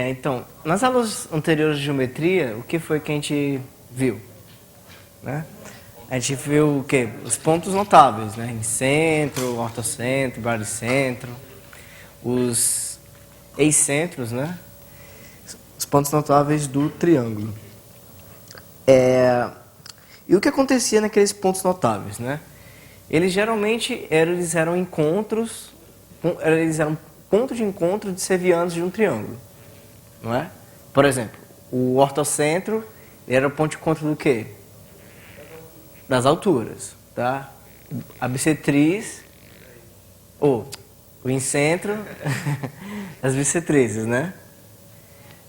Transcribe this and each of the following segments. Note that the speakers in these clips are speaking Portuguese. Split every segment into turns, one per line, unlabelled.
Então, nas aulas anteriores de geometria, o que foi que a gente viu? Né? A gente viu o quê? Os pontos notáveis, né? Incentro, ortocentro, baricentro, os excentros, né? Os pontos notáveis do triângulo. E o que acontecia naqueles pontos notáveis, né? Eles geralmente eram encontros, eles eram pontos de encontro de sevianos de um triângulo, não é? Por exemplo, o ortocentro era o ponto de encontro do quê? Das alturas, tá? A bissetriz, ou o incentro das bissetrizes, né?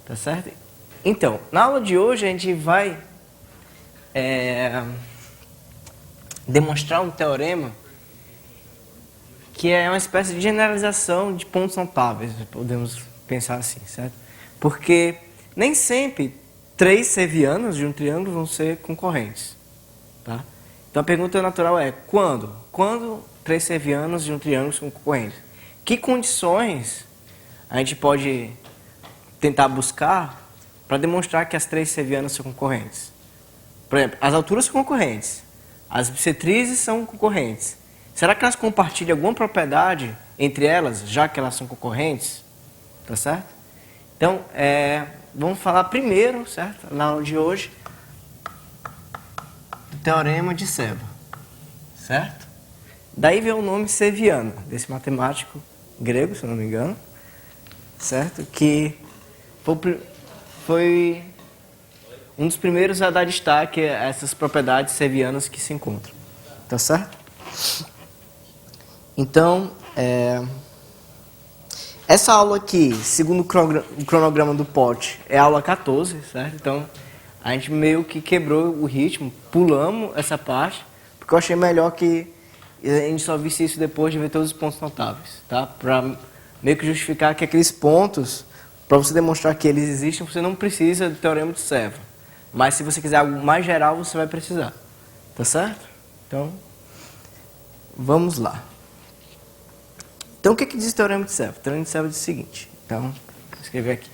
Tá certo? Então, na aula de hoje a gente vai demonstrar um teorema que é uma espécie de generalização de pontos notáveis, podemos pensar assim, certo? Porque nem sempre três sevianos de um triângulo vão ser concorrentes, tá? Então a pergunta natural é quando? Quando três sevianos de um triângulo são concorrentes? Que condições a gente pode tentar buscar para demonstrar que as três sevianas são concorrentes? Por exemplo, as alturas são concorrentes, as bissetrizes são concorrentes. Será que elas compartilham alguma propriedade entre elas, já que elas são concorrentes? Tá certo? Então, vamos falar primeiro, certo? Na aula de hoje, do teorema de Seva, certo? Daí vem o nome Seviano, desse matemático grego, se eu não me engano, certo? Que foi um dos primeiros a dar destaque a essas propriedades sevianas que se encontram. Tá certo? Então, essa aula aqui, segundo o cronograma do POT, é a aula 14, certo? Então, a gente meio que quebrou o ritmo, pulamos essa parte, porque eu achei melhor que a gente só visse isso depois de ver todos os pontos notáveis, tá? Para meio que justificar que aqueles pontos, para você demonstrar que eles existem, você não precisa do teorema de Seva. Mas se você quiser algo mais geral, você vai precisar. Tá certo? Então, vamos lá. Então, o que diz o teorema de Seva? O teorema de Seva diz o seguinte. Então, vou escrever aqui.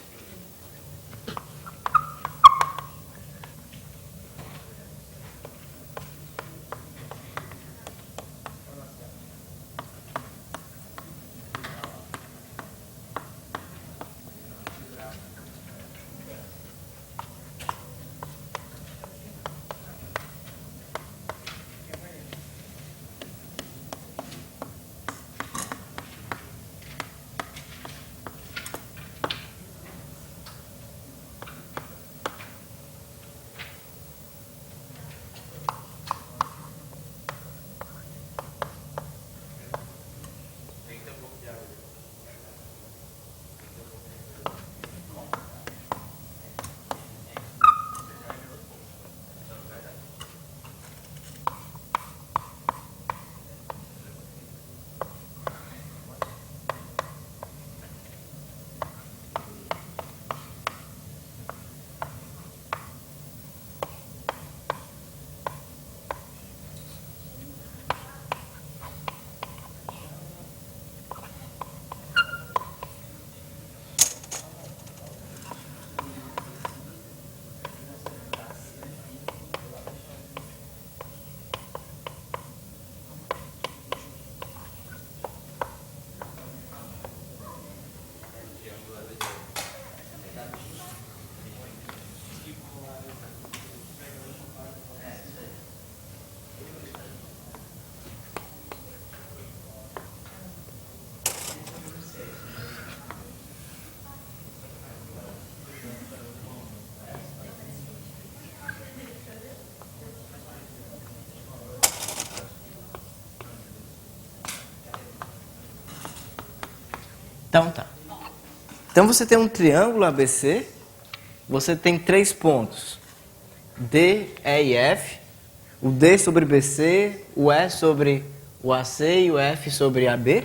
Então tá. Então você tem um triângulo ABC, você tem três pontos, D, E e F, o D sobre BC, o E sobre o AC e o F sobre AB,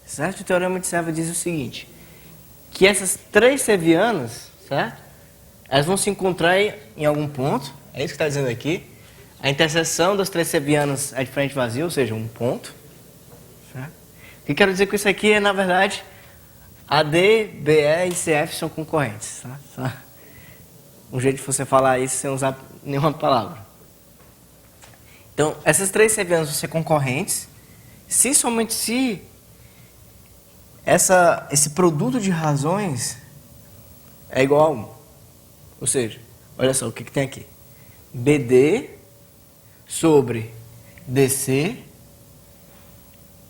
certo? O teorema de Seva diz o seguinte, que essas três sevianas, certo? Elas vão se encontrar em algum ponto, é isso que está dizendo aqui. A interseção das três sevianas é de frente vazia, ou seja, um ponto. Certo? O que eu quero dizer com isso aqui é, na verdade, AD, BE e CF são concorrentes. Tá? Só um jeito de você falar isso sem usar nenhuma palavra. Então, essas três sevianas vão ser concorrentes, somente se esse produto de razões é igual a 1. Ou seja, olha só o que tem aqui. BD sobre DC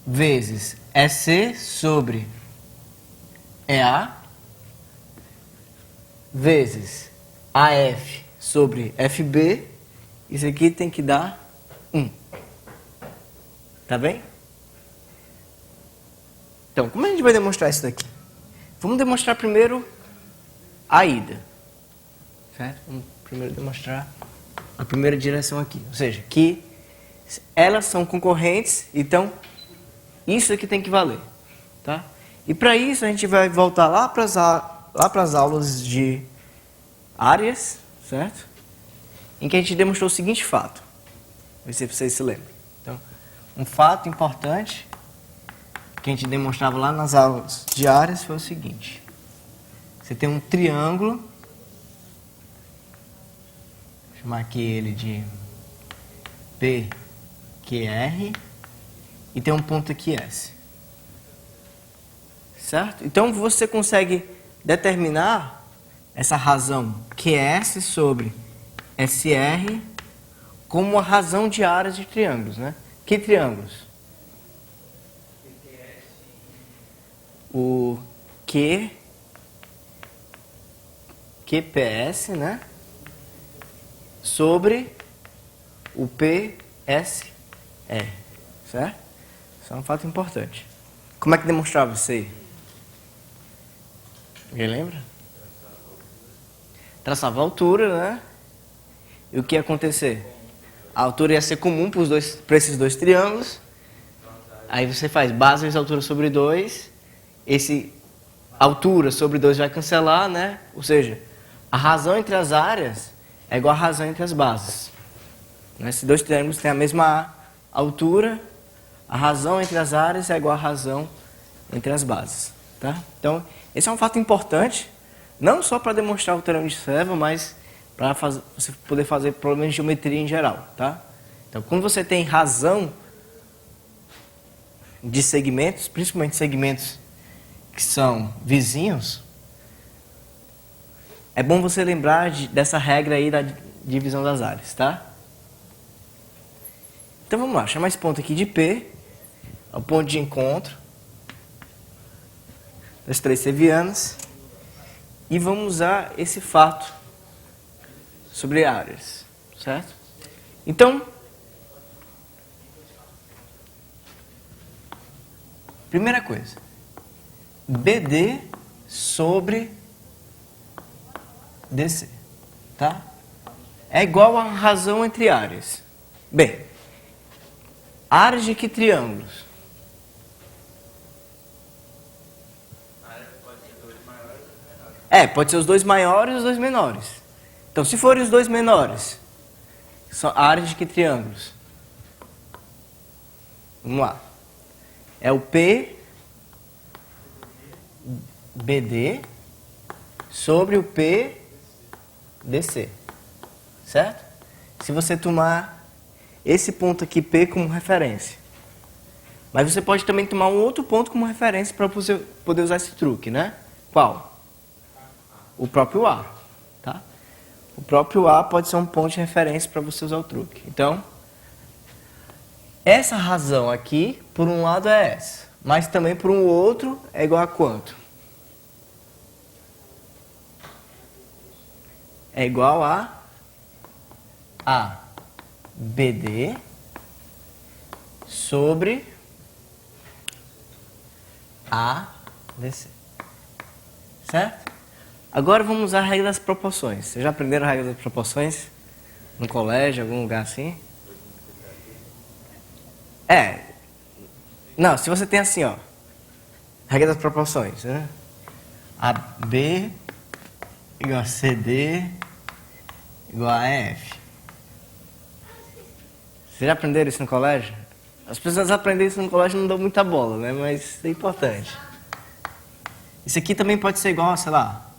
vezes EC sobre EA vezes AF sobre FB. Isso aqui tem que dar 1. Tá bem? Então, como a gente vai demonstrar isso daqui? Vamos demonstrar primeiro a ida. Certo? Vamos primeiro demonstrar a primeira direção aqui. Ou seja, que elas são concorrentes, então isso aqui tem que valer. Tá? E para isso a gente vai voltar lá para as aulas de áreas, certo? Em que a gente demonstrou o seguinte fato. Vou ver se vocês se lembram. Então, um fato importante que a gente demonstrava lá nas aulas de áreas foi o seguinte. Você tem um triângulo, vou chamar aqui ele de PQR, e tem um ponto aqui S. Certo? Então você consegue determinar essa razão QS sobre SR como uma razão de áreas de triângulos, né? Que triângulos? O QPS, né? Sobre o PSR, certo? Isso é um fato importante. Como é que demonstrava isso aí? Alguém lembra? Traçava a altura, né? E o que ia acontecer? A altura ia ser comum para esses dois triângulos. Aí você faz base vezes altura sobre 2. Esse altura sobre 2 vai cancelar, né? Ou seja, a razão entre as áreas é igual a razão entre as bases. Esses dois triângulos têm a mesma altura, a razão entre as áreas é igual a razão entre as bases. Tá? Então, esse é um fato importante, não só para demonstrar o teorema de Severn, mas para você poder fazer problemas de geometria em geral. Tá? Então, quando você tem razão de segmentos, principalmente segmentos que são vizinhos, é bom você lembrar dessa regra aí da divisão das áreas, tá? Então vamos lá, chamar esse ponto aqui de P, é o ponto de encontro das três sevianas, e vamos usar esse fato sobre áreas, certo? Então, primeira coisa, BD sobre DC, tá? É igual a razão entre áreas. Bem, áreas de que triângulos? Pode ser os dois maiores e os dois menores. Então, se forem os dois menores, são áreas de que triângulos? Vamos lá. É o PBD sobre o PDC. Certo? Se você tomar esse ponto aqui, P, como referência. Mas você pode também tomar um outro ponto como referência para você poder usar esse truque, né? Qual? O próprio A. Tá? O próprio A pode ser um ponto de referência para você usar o truque. Então, essa razão aqui, por um lado é essa. Mas também por um outro é igual a quanto? É igual a BD sobre ADC. Certo? Agora vamos usar a regra das proporções. Vocês já aprenderam a regra das proporções? No colégio, em algum lugar assim? Não, se você tem assim, ó. Regra das proporções, né? AB igual a CD igual a F. Vocês já aprenderam isso no colégio? As pessoas aprendem isso no colégio e não dão muita bola, né? Mas é importante. Isso aqui também pode ser igual, sei lá,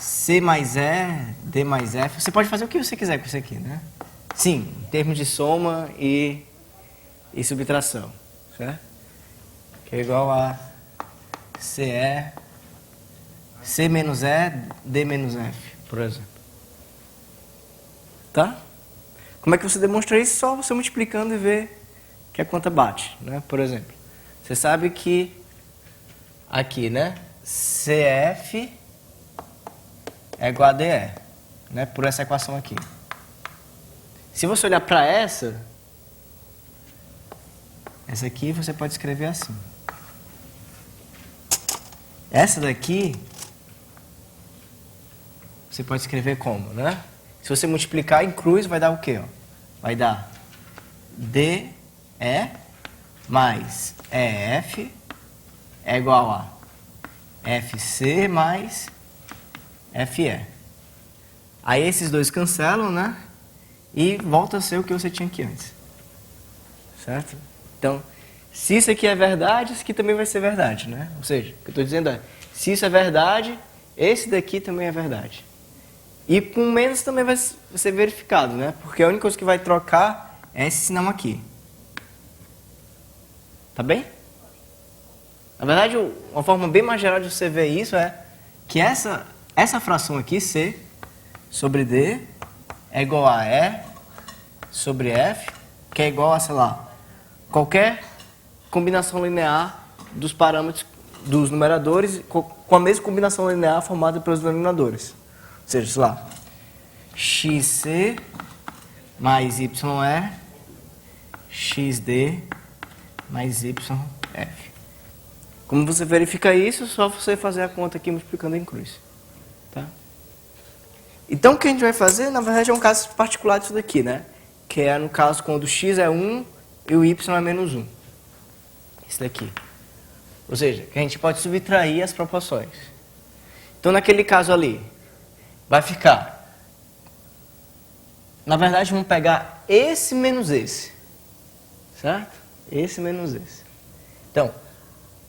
C mais E, D mais F. Você pode fazer o que você quiser com isso aqui, né? Sim, em termos de soma e subtração, certo? Que é igual a CE, C menos E, D menos F, por exemplo. Tá? Como é que você demonstra isso? Só você multiplicando e ver que a conta bate, né? Por exemplo, você sabe que aqui, né? CF é igual a DE, né? Por essa equação aqui. Se você olhar para essa aqui você pode escrever assim. Essa daqui você pode escrever como, né? Se você multiplicar em cruz, vai dar o quê? Ó? Vai dar DE mais EF é igual a FC mais FE. Aí esses dois cancelam, né? E volta a ser o que você tinha aqui antes. Certo? Então, se isso aqui é verdade, isso aqui também vai ser verdade, né? Ou seja, o que eu estou dizendo é, se isso é verdade, esse daqui também é verdade. E com menos também vai ser verificado, né? Porque a única coisa que vai trocar é esse sinal aqui. Tá bem? Na verdade, uma forma bem mais geral de você ver isso é que essa fração aqui, C sobre D, é igual a E sobre F, que é igual a, sei lá, qualquer combinação linear dos parâmetros dos numeradores com a mesma combinação linear formada pelos denominadores. Ou seja, sei lá, xc mais ye, xd mais yf. Como você verifica isso? Só você fazer a conta aqui multiplicando em cruz. Tá? Então, o que a gente vai fazer, na verdade, é um caso particular disso daqui, né? Que é no caso quando o x é 1 e o y é menos 1. Isso daqui. Ou seja, que a gente pode subtrair as proporções. Então, naquele caso ali, vai ficar... Na verdade, vamos pegar esse menos esse. Certo? Esse menos esse. Então,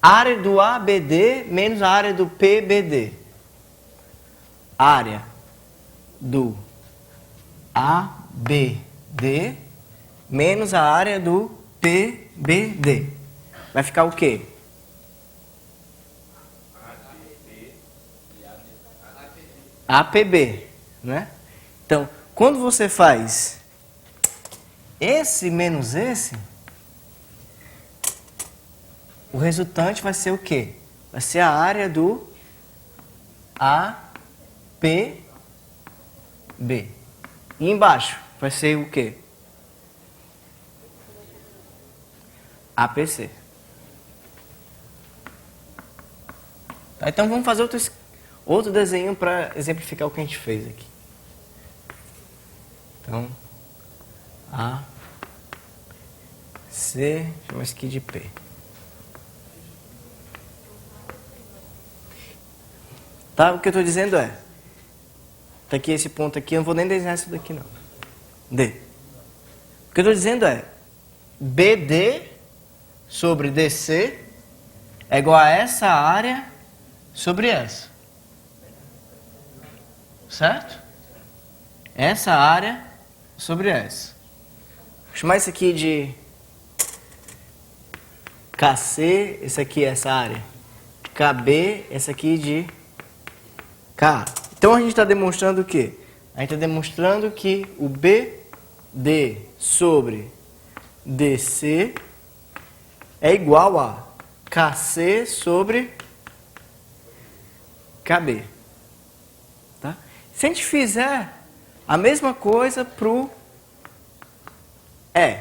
área do ABD menos a área do PBD. Área do ABD menos a área do PBD. Vai ficar o quê? APB, né? Então, quando você faz esse menos esse, o resultante vai ser o quê? Vai ser a área do APB. E embaixo vai ser o quê? APC. Tá, então vamos fazer outro desenho para exemplificar o que a gente fez aqui. Então, A, C, chama isso aqui de P. Tá? O que eu estou dizendo é, tá aqui esse ponto aqui, eu não vou nem desenhar isso daqui não. D. O que eu estou dizendo é, BD sobre DC é igual a essa área sobre essa. Certo? Essa área sobre essa. Vou chamar isso aqui de KC, esse aqui é essa área. KB, esse aqui de K. Então a gente está demonstrando o quê? A gente está demonstrando que o BD sobre DC é igual a KC sobre KB. Tá? Se a gente fizer a mesma coisa para o E,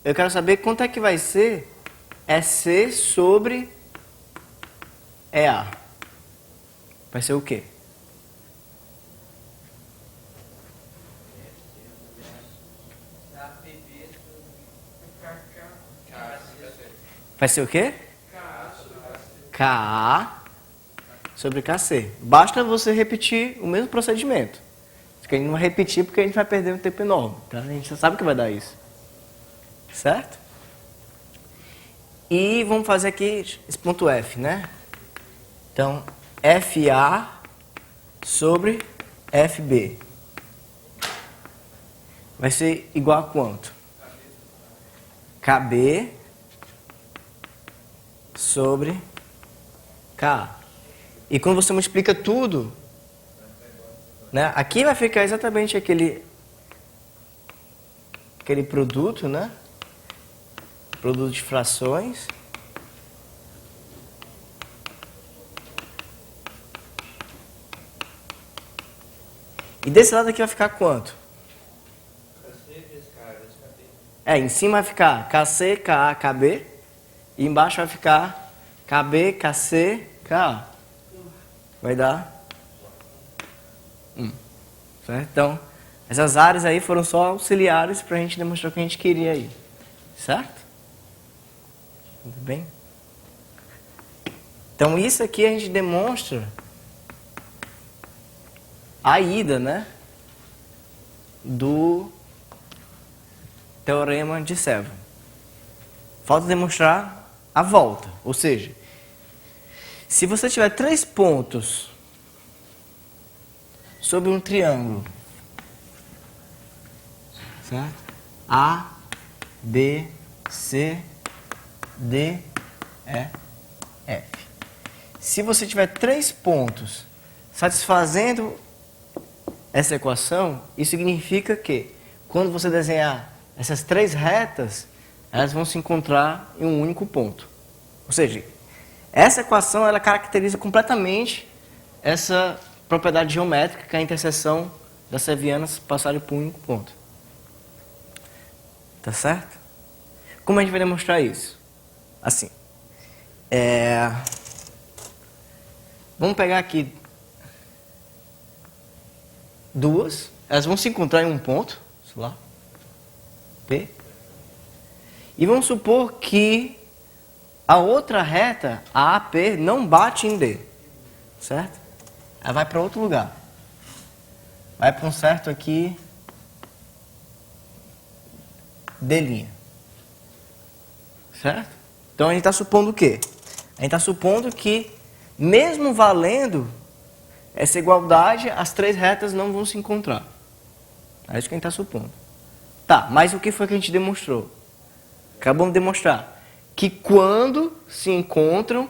eu quero saber quanto é que vai ser EC sobre EA. Vai ser o quê? Vai ser o quê? KA sobre KC. Basta você repetir o mesmo procedimento. A gente não vai repetir porque a gente vai perder um tempo enorme. Tá? A gente já sabe que vai dar isso. Certo? E vamos fazer aqui esse ponto F, né? Então, FA sobre FB vai ser igual a quanto? KB sobre K. E quando você multiplica tudo, né, aqui vai ficar exatamente aquele produto, né? Produto de frações. E desse lado aqui vai ficar quanto? Em cima vai ficar KC, KA, KB. E embaixo vai ficar KB, KC, KA. Vai dar 1. Certo? Então, essas áreas aí foram só auxiliares para a gente demonstrar o que a gente queria aí. Certo? Tudo bem? Então, isso aqui a gente demonstra a ida, né, do teorema de Severn. Falta demonstrar a volta, ou seja, se você tiver 3 pontos sobre um triângulo, certo? A, B, C, D, E, F. Se você tiver 3 pontos satisfazendo essa equação, isso significa que quando você desenhar essas 3 retas, elas vão se encontrar em um único ponto. Ou seja, essa equação ela caracteriza completamente essa propriedade geométrica, que é a interseção das sevianas passarem por um único ponto. Tá certo? Como a gente vai demonstrar isso? Assim. Vamos pegar aqui duas, elas vão se encontrar em um ponto, sei lá, P. E vamos supor que a outra reta, a AP, não bate em D, certo? Ela vai para outro lugar. Vai para um certo aqui, D'. Certo? Então a gente está supondo o quê? A gente está supondo que, mesmo valendo essa igualdade, as 3 retas não vão se encontrar. É isso que a gente está supondo. Tá, mas o que foi que a gente demonstrou? Acabamos de demonstrar que quando se encontram,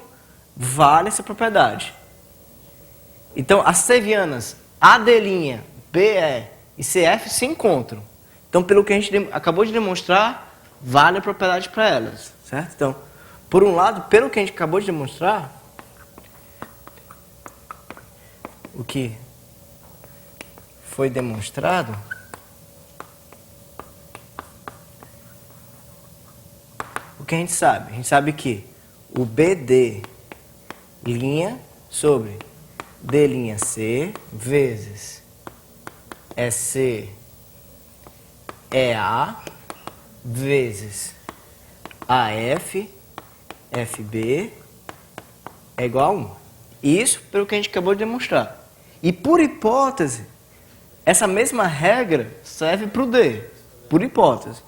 vale essa propriedade. Então, as sevianas AD', BE e CF se encontram. Então, pelo que a gente acabou de demonstrar, vale a propriedade para elas. Certo? Então, por um lado, pelo que a gente acabou de demonstrar, o que foi demonstrado, o que a gente sabe? A gente sabe que o BD' sobre D'C vezes EC EA vezes AF FB é igual a 1. Isso pelo que a gente acabou de demonstrar. E por hipótese, essa mesma regra serve para o D. Por hipótese.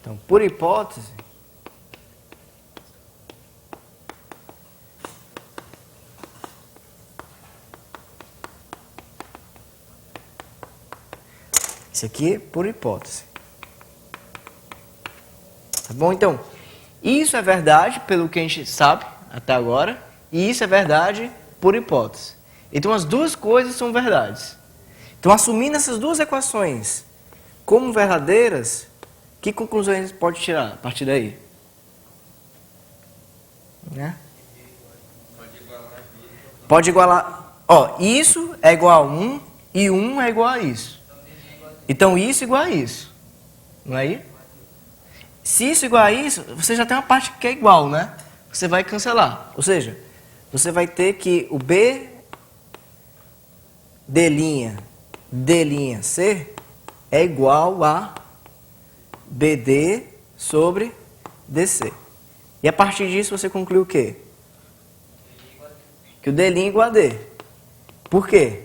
Então, por hipótese, isso aqui é por hipótese. Tá bom? Então, isso é verdade pelo que a gente sabe até agora, e isso é verdade por hipótese. Então, as duas coisas são verdades. Então, assumindo essas duas equações como verdadeiras, que conclusões a gente pode tirar a partir daí? Né? Pode igualar. Ó, isso é igual a 1 e 1 é igual a isso. Então, isso é igual a isso. Não é isso? Se isso é igual a isso, você já tem uma parte que é igual, né? Você vai cancelar. Ou seja, você vai ter que o B D'C é igual a BD sobre DC. E a partir disso você conclui o quê? Que o D' é igual a D. Por quê?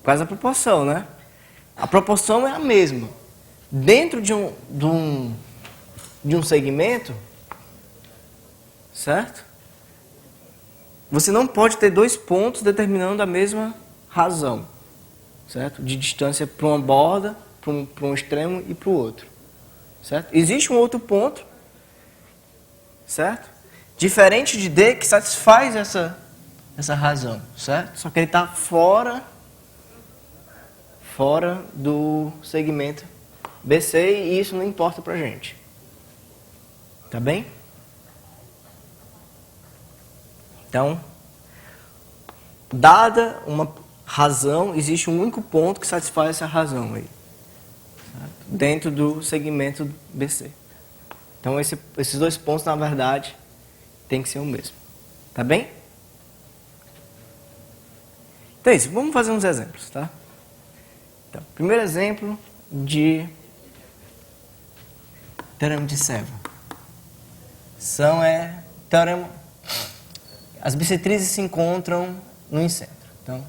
Por causa da proporção, né? A proporção é a mesma. Dentro de um segmento, certo? Você não pode ter dois pontos determinando a mesma razão, certo? De distância para uma borda, para um extremo e para o outro, certo? Existe um outro ponto, certo? Diferente de D, que satisfaz essa razão, certo? Só que ele está fora do segmento BC e isso não importa pra gente. Tá bem? Então, dada uma razão, existe um único ponto que satisfaz essa razão aí, certo? Dentro do segmento BC. Então, esses dois pontos, na verdade, tem que ser o mesmo. Tá bem? Então é isso. Vamos fazer uns exemplos, tá? Então, primeiro exemplo de teorema de Sevres. Teorema. As bissetrizes se encontram no incentro. Então,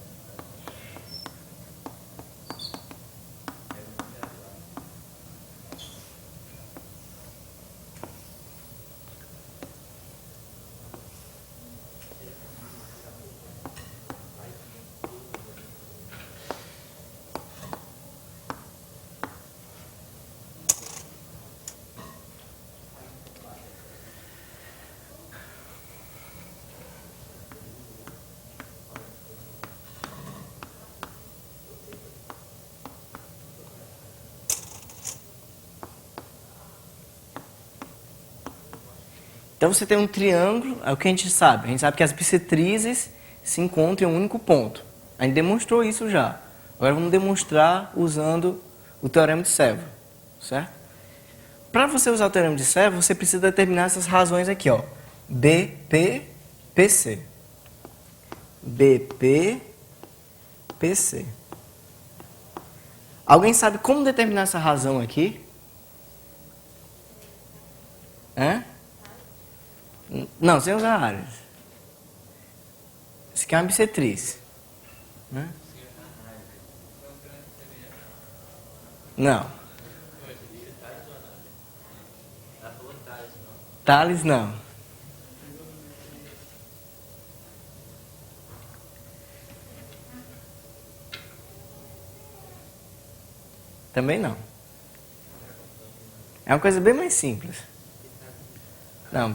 então você tem um triângulo, é o que a gente sabe. A gente sabe que as bissetrizes se encontram em um único ponto. A gente demonstrou isso já. Agora vamos demonstrar usando o teorema de Sevres, certo? Para você usar o teorema de Sevres, você precisa determinar essas razões aqui, ó. BP, PC. BP, PC. Alguém sabe como determinar essa razão aqui? Hã? Não, sem usar áreas. Isso aqui é uma bissetriz. Né? Não. Tales não. Também não. É uma coisa bem mais simples.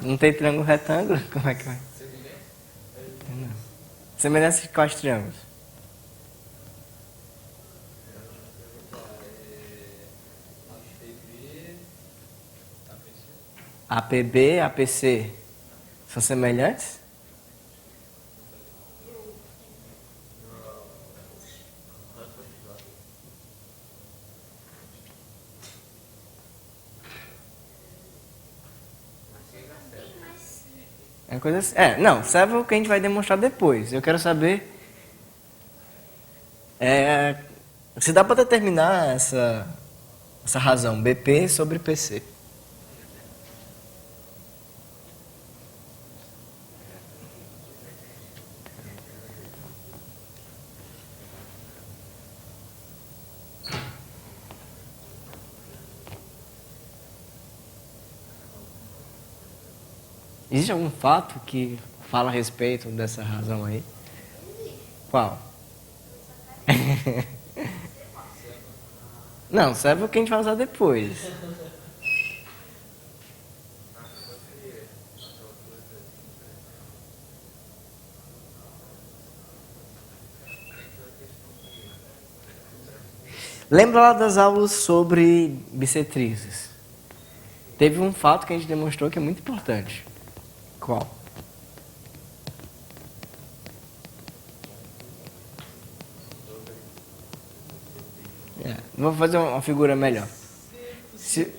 Não tem triângulo retângulo? Como é que vai? Não. Semelhança de quais triângulos? APB, APC são semelhantes? É uma coisa assim. Não, serve o que a gente vai demonstrar depois. Eu quero saber se dá para determinar essa razão BP sobre PC. Existe algum fato que fala a respeito dessa razão aí? Qual? Não, serve o que a gente vai usar depois. Lembra lá das aulas sobre bissetrizes? Teve um fato que a gente demonstrou que é muito importante. Qual? Vou fazer uma figura melhor. Se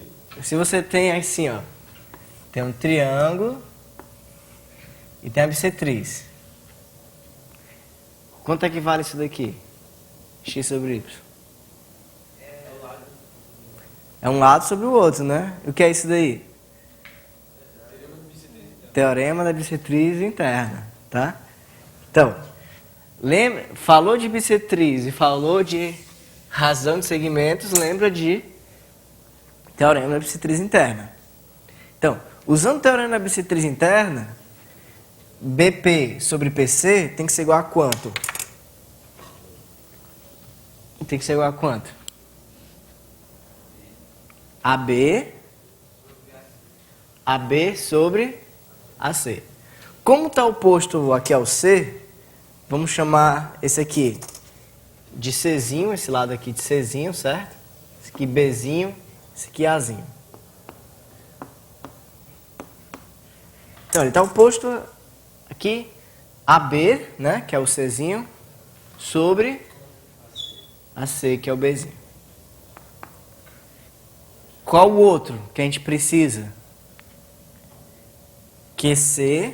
você tem assim, ó, tem um triângulo e tem a bissetriz. Quanto é que vale isso daqui? X sobre Y. É um lado sobre o outro, né? O que é isso daí? Teorema da bissetriz interna, tá? Então, Lembra, falou de bissetriz e falou de razão de segmentos, lembra de teorema da bissetriz interna. Então, usando o teorema da bissetriz interna, BP sobre PC tem que ser igual a quanto? Tem que ser igual a quanto? AB sobre AC. Como está oposto aqui ao C, vamos chamar esse aqui de Czinho, esse lado aqui de Czinho, certo? Esse aqui Bzinho, esse aqui Azinho. Então, ele está oposto aqui AB, né, que é o Czinho, sobre AC, que é o Bzinho. Qual o outro que a gente precisa? QC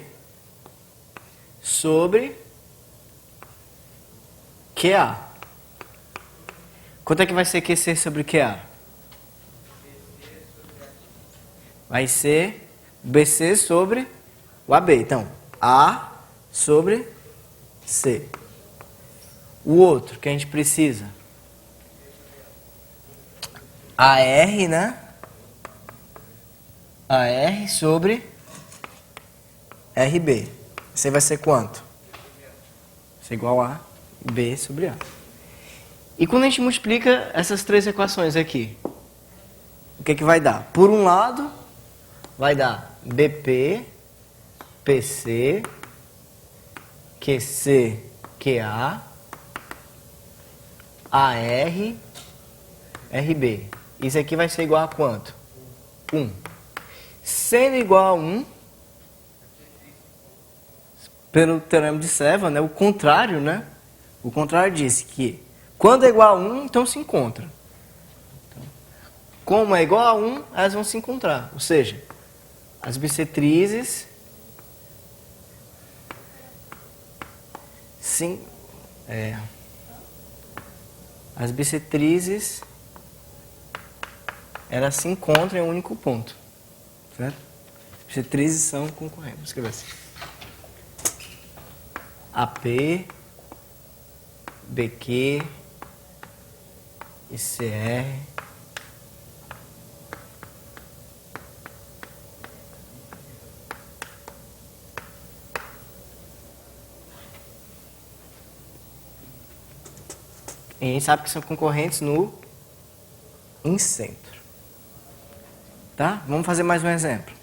sobre QA. Quanto é que vai ser QC sobre QA? Vai ser BC sobre o AB. Então, A sobre C. O outro que a gente precisa? AR, né? AR sobre RB. Isso aí vai ser quanto? Isso é igual a B sobre A. E quando a gente multiplica essas três equações aqui, o que é que vai dar? Por um lado, vai dar BP, PC, QC, QA, AR, RB. Isso aqui vai ser igual a quanto? 1. Sendo igual a 1, pelo teorema de Cevan, né, o contrário, né? O contrário diz que quando é igual a 1, então se encontra. Então, como é igual a 1, elas vão se encontrar. Ou seja, as bissetrizes as bissetrizes elas se encontram em um único ponto. Certo? As bissetrizes são concorrentes. Vamos escrever assim. AP, BQ e CR e a gente sabe que são concorrentes no incentro. Tá? Vamos fazer mais um exemplo.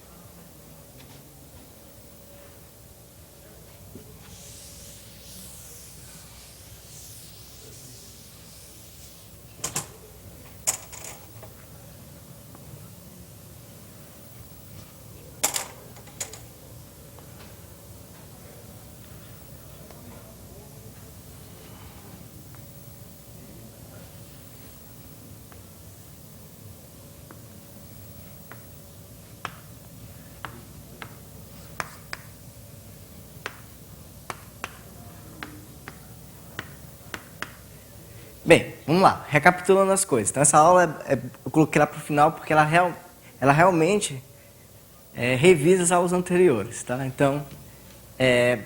Bem, vamos lá, recapitulando as coisas. Então, essa aula eu coloquei lá para o final porque ela realmente revisa as aulas anteriores. Tá? Então,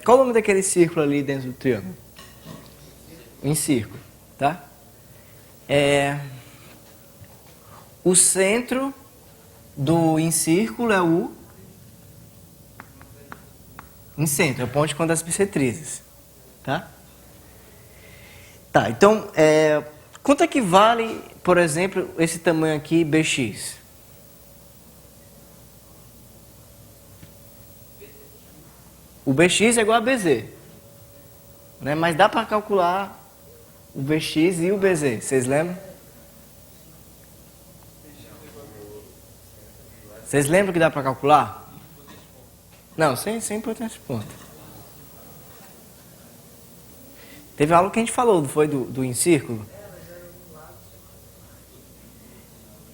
qual o nome daquele círculo ali dentro do triângulo? Em círculo. Tá? O centro do incírculo é o incentro, é o ponto de encontro das bissetrizes. Tá? Tá, então, quanto é que vale, por exemplo, esse tamanho aqui, BX? O BX é igual a BZ. Né? Mas dá para calcular o BX e o BZ, vocês lembram? Vocês lembram que dá para calcular? Não, sem potência de ponta. Teve algo que a gente falou, não foi do em círculo?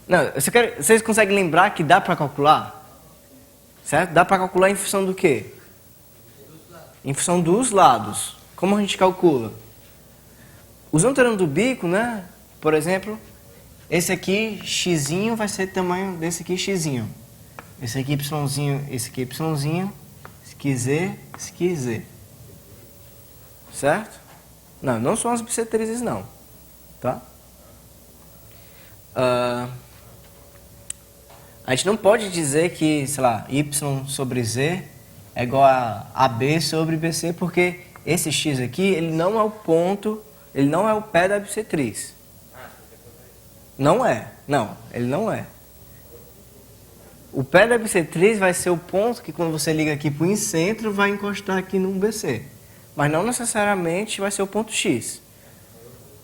Não, vocês conseguem lembrar que dá para calcular? Certo? Dá para calcular em função do quê? Em função dos lados. Como a gente calcula? Usando o teorema do bico, né? Por exemplo, esse aqui, xzinho, vai ser o tamanho desse aqui, xzinho. Esse aqui, yzinho, esse aqui, yzinho. Esse aqui, z, esse aqui, z. Certo? Não, não são as bissetrizes não. Tá? A gente não pode dizer que, sei lá, y sobre z é igual a AB sobre BC, porque esse x aqui, ele não é o ponto, ele não é o pé da bissetriz. Não é. Não, ele não é. O pé da bissetriz vai ser o ponto que quando você liga aqui para o incentro, vai encostar aqui no BC. Mas não necessariamente vai ser o ponto X.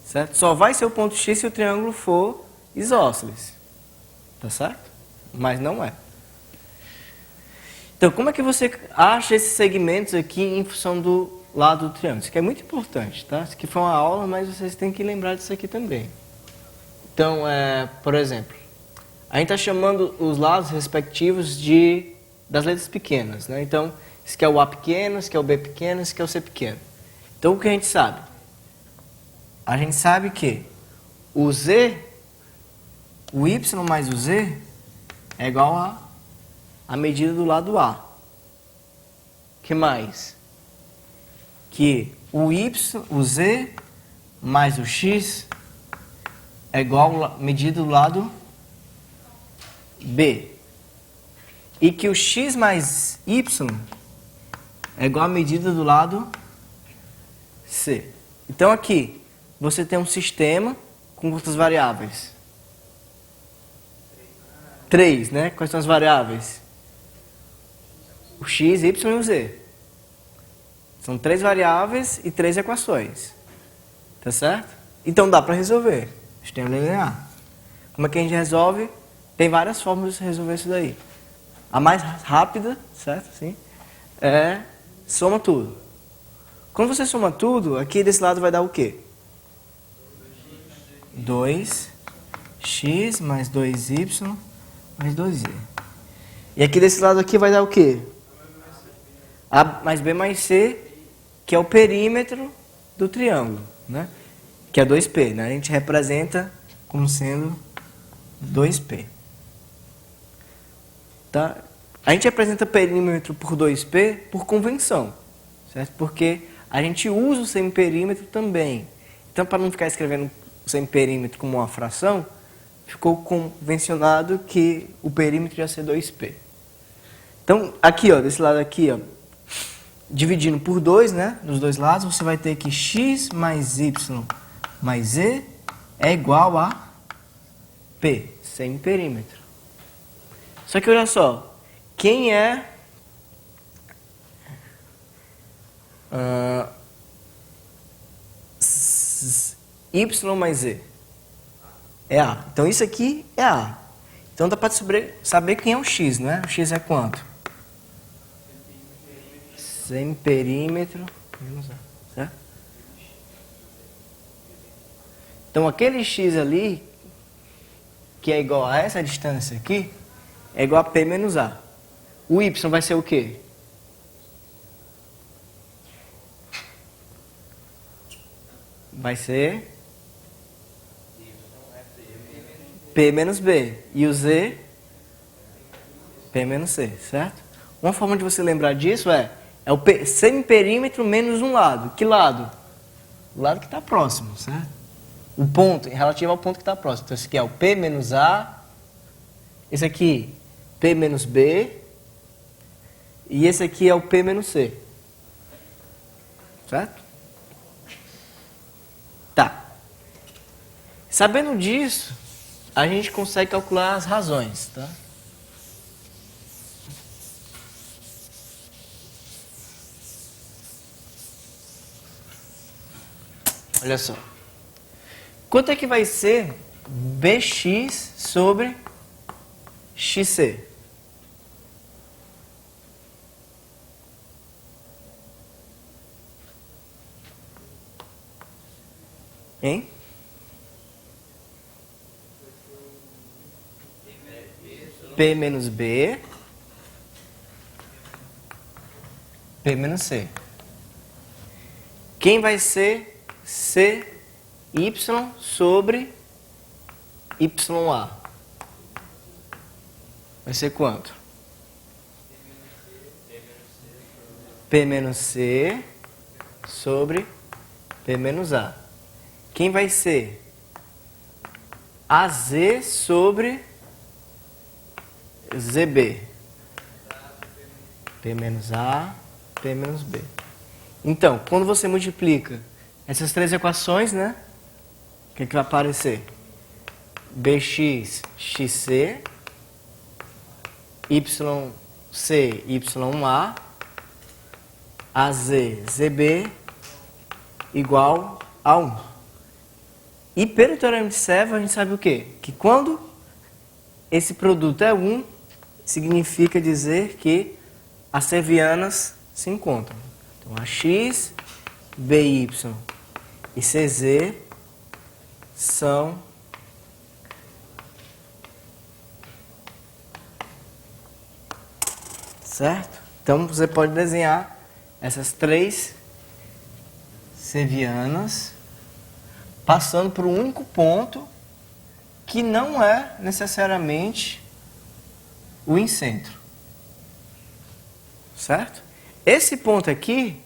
Certo? Só vai ser o ponto X se o triângulo for isósceles. Tá certo? Mas não é. Então, como é que você acha esses segmentos aqui em função do lado do triângulo? Isso aqui é muito importante, tá? Isso aqui foi uma aula, mas vocês têm que lembrar disso aqui também. Então, por exemplo, a gente está chamando os lados respectivos das letras pequenas, né? Então, esse aqui é o A pequeno, esse aqui é o B pequeno, esse aqui é o C pequeno. Então, o que a gente sabe? A gente sabe que o Z, o Y mais o Z é igual a medida do lado A. Que mais? Que o Y, o Z mais o X é igual a medida do lado B. E que o X mais Y é igual a medida do lado C. Então aqui, você tem um sistema com quantas variáveis? 3, né? Quais são as variáveis? O X, Y e o Z. São 3 variáveis e 3 equações. Tá certo? Então dá para resolver. Sistema linear. Como é que a gente resolve? Tem várias formas de resolver isso daí. A mais rápida, certo? Sim, é soma tudo. Quando você soma tudo, aqui desse lado vai dar o quê? 2x mais 2y mais 2z. E aqui desse lado aqui vai dar o quê? A mais B mais C, que é o perímetro do triângulo, né? Que é 2P, né? A gente representa como sendo 2P. Tá? A gente representa perímetro por 2P por convenção, certo? Porque a gente usa o semiperímetro também. Então, para não ficar escrevendo o semiperímetro como uma fração, ficou convencionado que o perímetro ia ser 2P. Então, aqui, ó, desse lado aqui, ó, dividindo por 2, né, nos dois lados, você vai ter que x mais y mais z é igual a P, semiperímetro. Só que olha só, quem é y mais z? É A. Então isso aqui é A. Então dá para saber quem é o x, né? O x é quanto? Semiperímetro menos A, certo? Então aquele x ali, que é igual a essa distância aqui, é igual a P menos A. O y vai ser o quê? Vai ser P menos B. E o Z? P menos C, certo? Uma forma de você lembrar disso é o semiperímetro menos um lado. Que lado? O lado que está próximo, certo? O ponto, relativo ao ponto que está próximo. Então, esse aqui é o P menos A. Esse aqui, P menos B. E esse aqui é o P menos C. Certo? Tá. Sabendo disso, a gente consegue calcular as razões, tá? Olha só. Quanto é que vai ser BX sobre XC? Hein? P menos B, P menos C. Quem vai ser CY sobre YA? Vai ser quanto? P menos C sobre P P menos A. Quem vai ser? AZ sobre ZB. P menos A, P menos B. Então, quando você multiplica essas três equações, né? O que vai aparecer? BX, XC, YC, YA, AZ, ZB, igual a 1. E pelo teorema de Servo, a gente sabe o quê? Que quando esse produto é 1, significa dizer que as servianas se encontram. Então, AX, BY e CZ são certo? Então, você pode desenhar essas três servianas passando por um único ponto que não é necessariamente o incentro. Certo? Esse ponto aqui,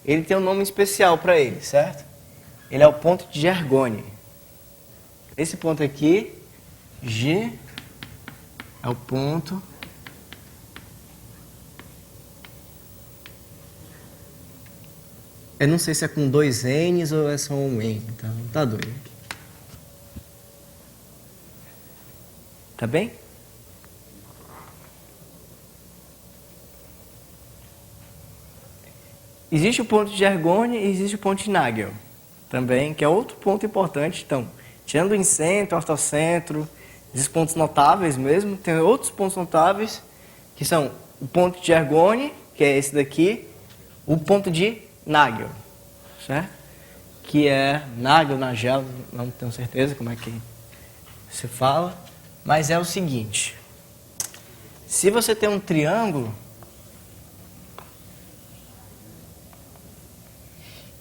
ele tem um nome especial para ele, certo? Ele é o ponto de Gergoni. Esse ponto aqui, G, é o ponto eu não sei se é com 2 N's ou é só um N, então tá doido aqui. Tá bem? Existe o ponto de Gergoni e existe o ponto de Nagel também, que é outro ponto importante. Então, tirando o incentro, o ortocentro, esses pontos notáveis mesmo, tem outros pontos notáveis, que são o ponto de Gergoni, que é esse daqui, o ponto de Nagel, certo? Que é Nagel, Nagel, não tenho certeza como é que se fala, mas é o seguinte: se você tem um triângulo,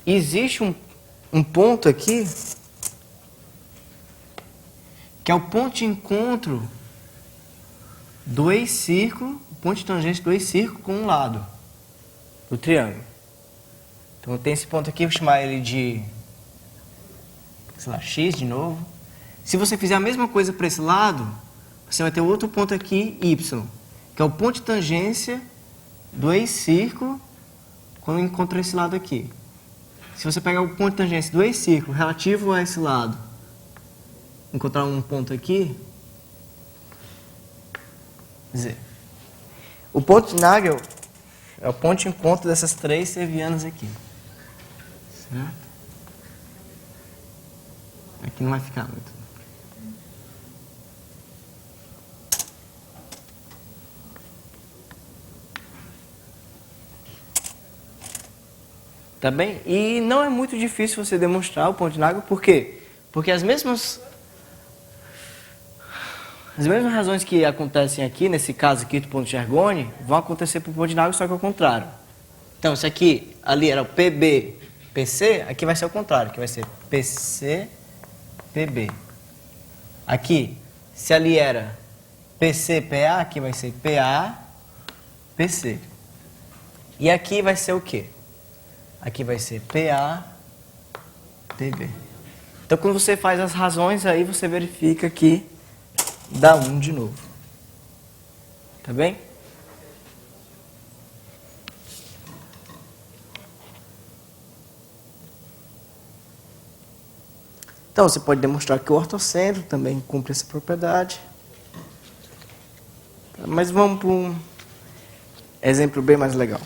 existe um ponto aqui que é o ponto de encontro do ex-círculo, o ponto de tangência do ex-círculo com um lado do triângulo. Então tem esse ponto aqui, vou chamar ele de, sei lá, X de novo. Se você fizer a mesma coisa para esse lado, você vai ter outro ponto aqui, Y, que é o ponto de tangência do ex-círculo quando encontra esse lado aqui. Se você pegar o ponto de tangência do ex-círculo relativo a esse lado, encontrar um ponto aqui, Z. O ponto de Nagel é o ponto de encontro dessas três servianas aqui. Certo? Aqui não vai ficar muito. Tá bem? E não é muito difícil você demonstrar o ponto de Nagel, por quê? Porque as mesmas razões que acontecem aqui, nesse caso aqui do ponto de Gergoni, vão acontecer para o ponto de Nagel, só que ao contrário. Então, se aqui, ali era o PB, PC, aqui vai ser o contrário, que vai ser PC, PB. Aqui, se ali era PC, PA, aqui vai ser PA, PC. E aqui vai ser o quê? Aqui vai ser PA, PB. Então, quando você faz as razões, aí você verifica que dá 1 de novo. Tá bem? Então, você pode demonstrar que o ortocentro também cumpre essa propriedade. Mas vamos para um exemplo bem mais legal.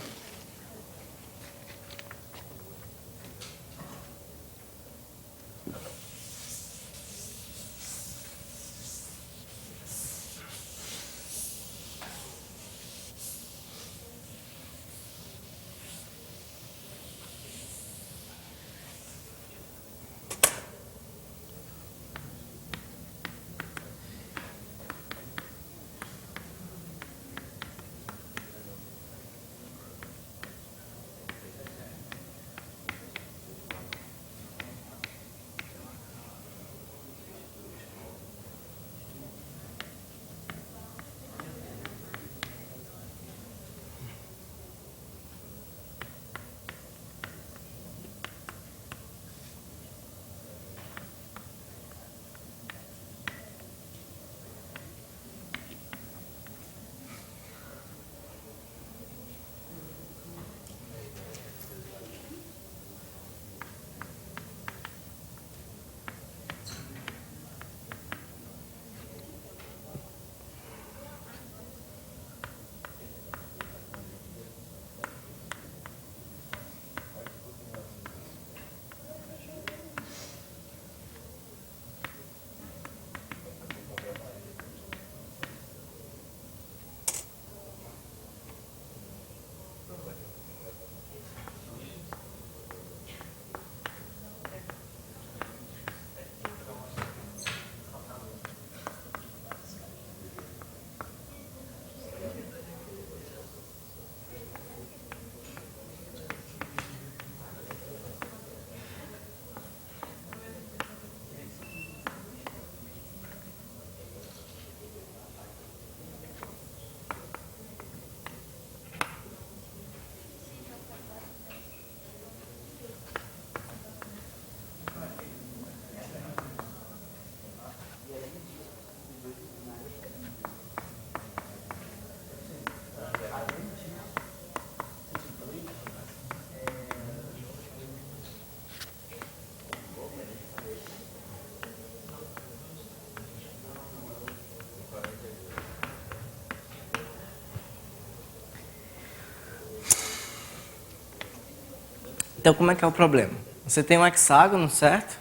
Então, como é que é o problema? Você tem um hexágono, certo?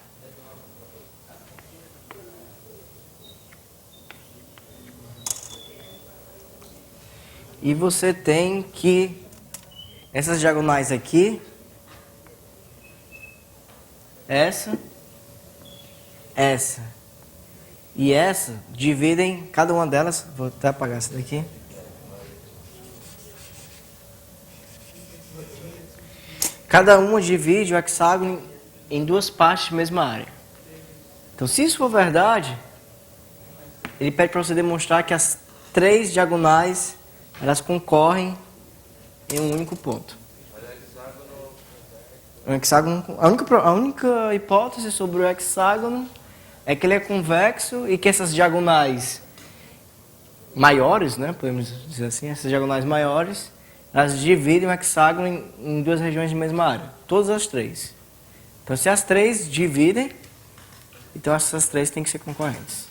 E você tem que essas diagonais aqui, essa e essa, dividem cada uma delas, vou até apagar essa daqui. Cada uma divide o hexágono em duas partes da mesma área. Então, se isso for verdade, ele pede para você demonstrar que as três diagonais, elas concorrem em um único ponto. O hexágono, a única hipótese sobre o hexágono é que ele é convexo e que essas diagonais maiores, né, podemos dizer assim, essas diagonais maiores, elas dividem o hexágono em duas regiões de mesma área. Todas as três. Então, se as três dividem, então essas três têm que ser concorrentes.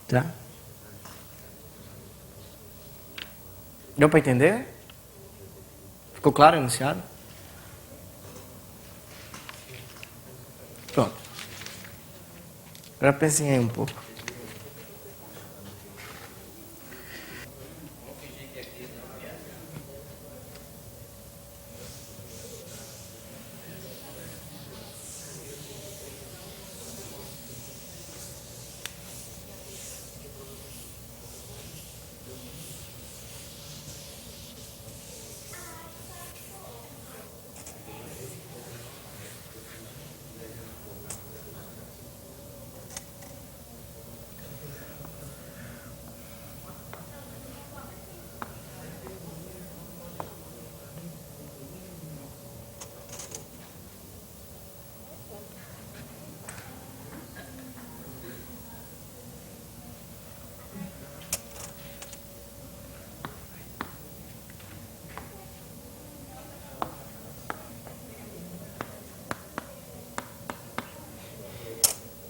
Tá? Deu para entender? Ficou claro o enunciado? Pronto. Agora pensem aí um pouco.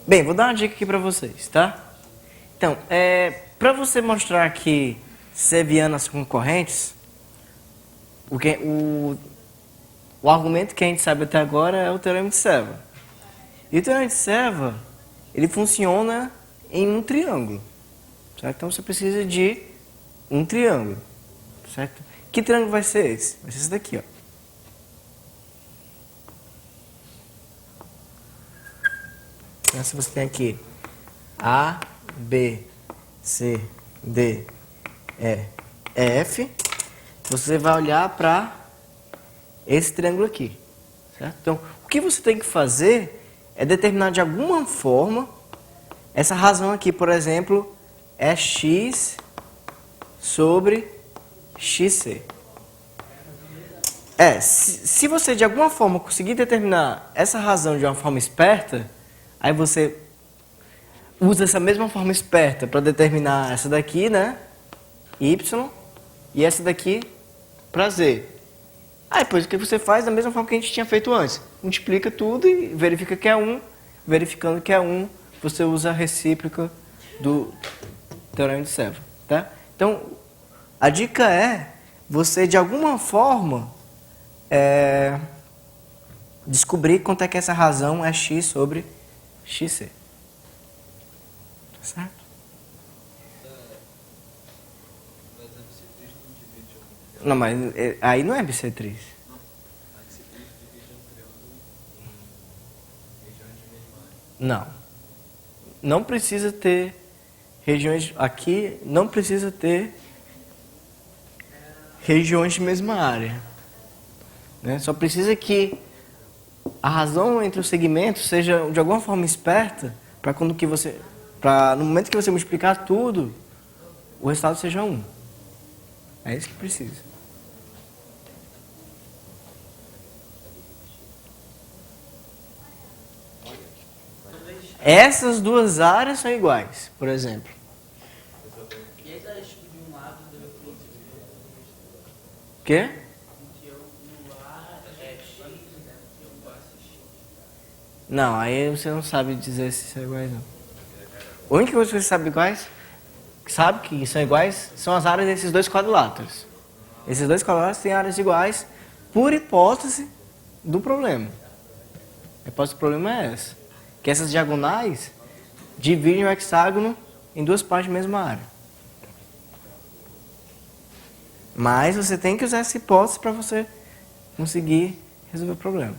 Bem, vou dar uma dica aqui para vocês, tá? Então, para você mostrar que sevianas concorrentes, o argumento que a gente sabe até agora é o teorema de Serva. E o teorema de Serva, ele funciona em um triângulo, certo? Então você precisa de um triângulo, certo? Que triângulo vai ser esse? Vai ser esse daqui, ó. Então, se você tem aqui A, B, C, D, E, F, você vai olhar para esse triângulo aqui, certo? Então, o que você tem que fazer é determinar de alguma forma essa razão aqui, por exemplo, é x sobre xc. Se você de alguma forma conseguir determinar essa razão de uma forma esperta, aí você usa essa mesma forma esperta para determinar essa daqui, né? Y. E essa daqui para Z. Aí depois o que você faz da mesma forma que a gente tinha feito antes. Multiplica tudo e verifica que é 1. Verificando que é 1, você usa a recíproca do teorema de Serva. Tá? Então, a dica é você de alguma forma descobrir quanto é que essa razão é x sobre xc. Tá certo? Não, mas aí não é bissetriz. Não. Não precisa ter regiões... Aqui não precisa ter regiões de mesma área. Né? Só precisa que a razão entre os segmentos seja de alguma forma esperta para quando que você... no momento que você multiplicar tudo, o resultado seja 1. É isso que precisa. Essas duas áreas são iguais, por exemplo. O quê? Não, aí você não sabe dizer se são iguais, não. A única coisa que você sabe que são iguais, são as áreas desses dois quadriláteros. Esses dois quadriláteros têm áreas iguais, por hipótese do problema. A hipótese do problema é essa. Que essas diagonais dividem o hexágono em duas partes da mesma área. Mas você tem que usar essa hipótese para você conseguir resolver o problema.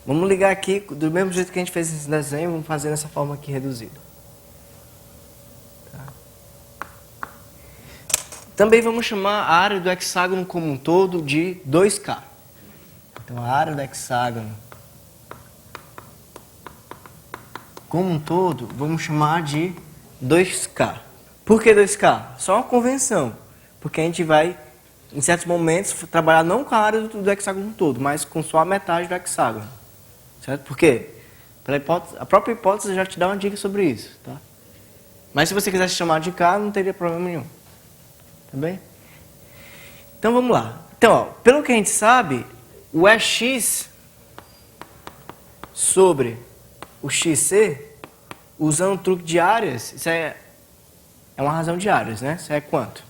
Vamos ligar aqui, do mesmo jeito que a gente fez esse desenho, vamos fazer dessa forma aqui reduzida. Tá. Também vamos chamar a área do hexágono como um todo de 2K. Então a área do hexágono como um todo, vamos chamar de 2K. Por que 2K? Só uma convenção. Porque a gente vai, em certos momentos, trabalhar não com a área do hexágono todo, mas com só a metade do hexágono. Certo? Por quê? A própria hipótese já te dá uma dica sobre isso. Tá? Mas se você quisesse chamar de K, não teria problema nenhum. Tá bem? Então vamos lá. Então, ó, pelo que a gente sabe, o EX sobre o XC, usando o truque de áreas, isso é uma razão de áreas, né? Isso é quanto?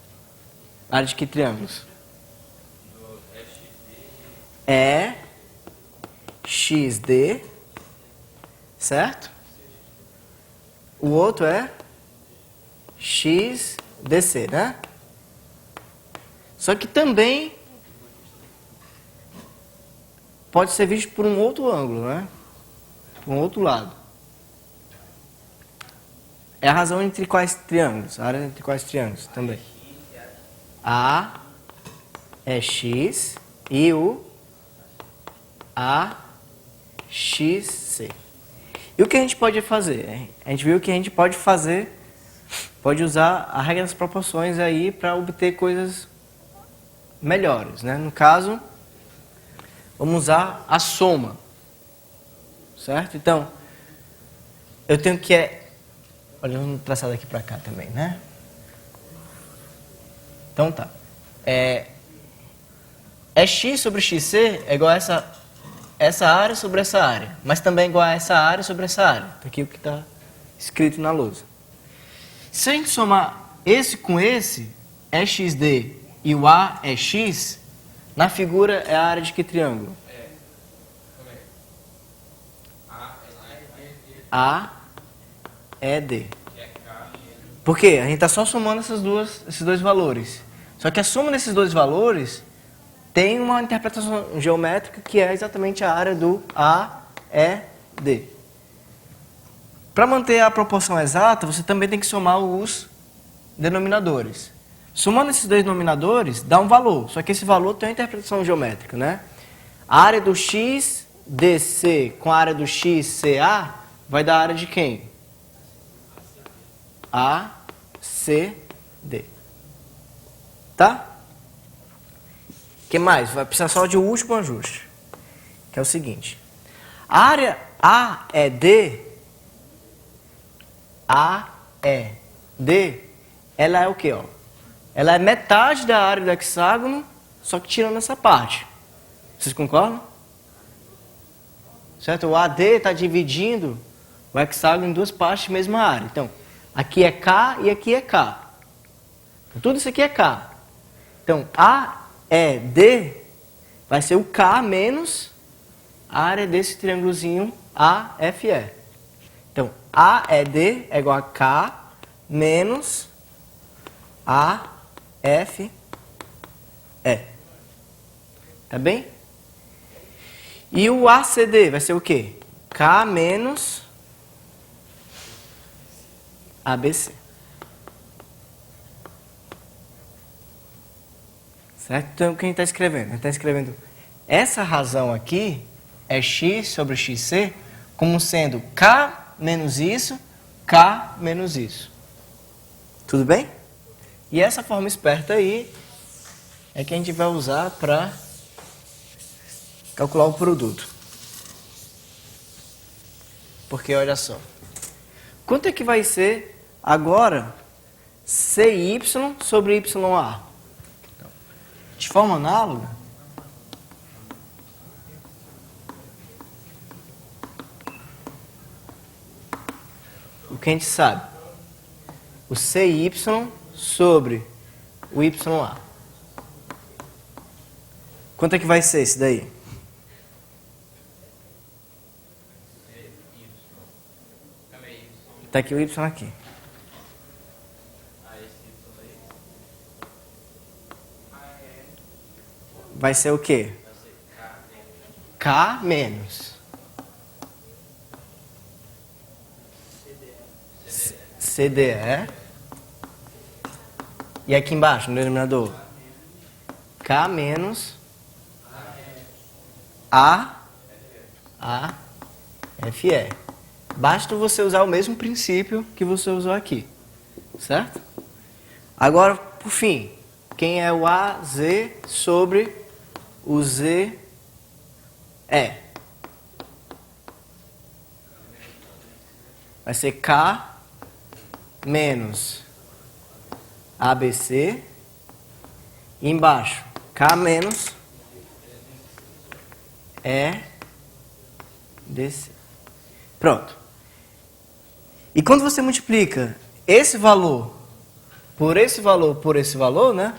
Área de que triângulos? É XD, certo? O outro é XDC, né? Só que também pode ser visto por um outro ângulo, né? Por um outro lado. É a razão entre quais triângulos? A área entre quais triângulos também? A é X e o AXC. E o que a gente pode fazer? A gente viu que a gente pode fazer, pode usar a regra das proporções aí para obter coisas melhores, né? No caso, vamos usar a soma, certo? Então, eu tenho que olhando o traçado aqui para cá também, né? Então tá. X sobre XC é igual a essa área sobre essa área, mas também é igual a essa área sobre essa área. Tá aqui o que está escrito na lousa. Se a gente somar esse com esse, é XD e o A é X, na figura é a área de que triângulo? A é D. Por quê? A gente está só somando esses dois valores. Só que a soma desses dois valores tem uma interpretação geométrica que é exatamente a área do AED. Para manter a proporção exata, você também tem que somar os denominadores. Somando esses dois denominadores, dá um valor. Só que esse valor tem uma interpretação geométrica, né? A área do XDC com a área do XCA vai dar a área de quem? ACD. Tá? O que mais? Vai precisar só de um último ajuste. Que é o seguinte. A área AED, ela é o quê? Ó? Ela é metade da área do hexágono, só que tirando essa parte. Vocês concordam? Certo? O AD está dividindo o hexágono em duas partes da mesma área. Então, aqui é K e aqui é K. Então, tudo isso aqui é K. Então, AED vai ser o K menos a área desse triângulozinho AFE. Então, AED é igual a K menos AFE. Tá bem? E o ACD vai ser o quê? K menos ABC. Certo? Então, o que a gente está escrevendo? A gente está escrevendo essa razão aqui é x sobre xc como sendo k menos isso, k menos isso. Tudo bem? E essa forma esperta aí é que a gente vai usar para calcular o produto. Porque olha só. Quanto é que vai ser agora CY sobre YA? De forma análoga, o que a gente sabe? O CY sobre o YA. Quanto é que vai ser isso daí? Tá aqui o Y aqui. Vai ser o quê? K menos CDE. E aqui embaixo, no denominador, K menos AFE. Basta você usar o mesmo princípio que você usou aqui, certo? Agora, por fim, quem é o AZ sobre o ZE? Vai ser K menos ABC. E embaixo, K menos EDC. Pronto. E quando você multiplica esse valor por esse valor por esse valor, né?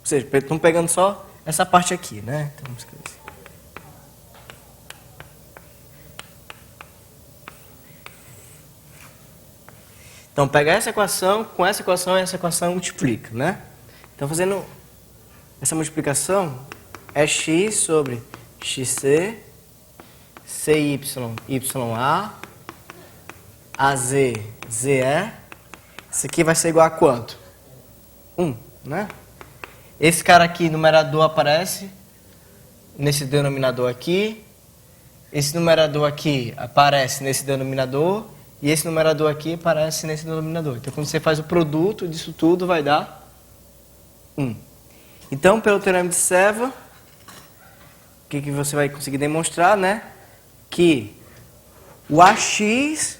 Ou seja, estamos pegando só essa parte aqui, né? Então, vamos escrever assim. Então, pega essa equação, com essa equação e essa equação multiplica, né? Então, fazendo essa multiplicação, é x sobre xc, cy, ya, az, ze. Isso aqui vai ser igual a quanto? 1, né? Esse cara aqui, numerador, aparece nesse denominador aqui. Esse numerador aqui aparece nesse denominador. E esse numerador aqui aparece nesse denominador. Então, quando você faz o produto disso tudo, vai dar 1. Então, pelo teorema de Serva, o que você vai conseguir demonstrar, né? Que o AX,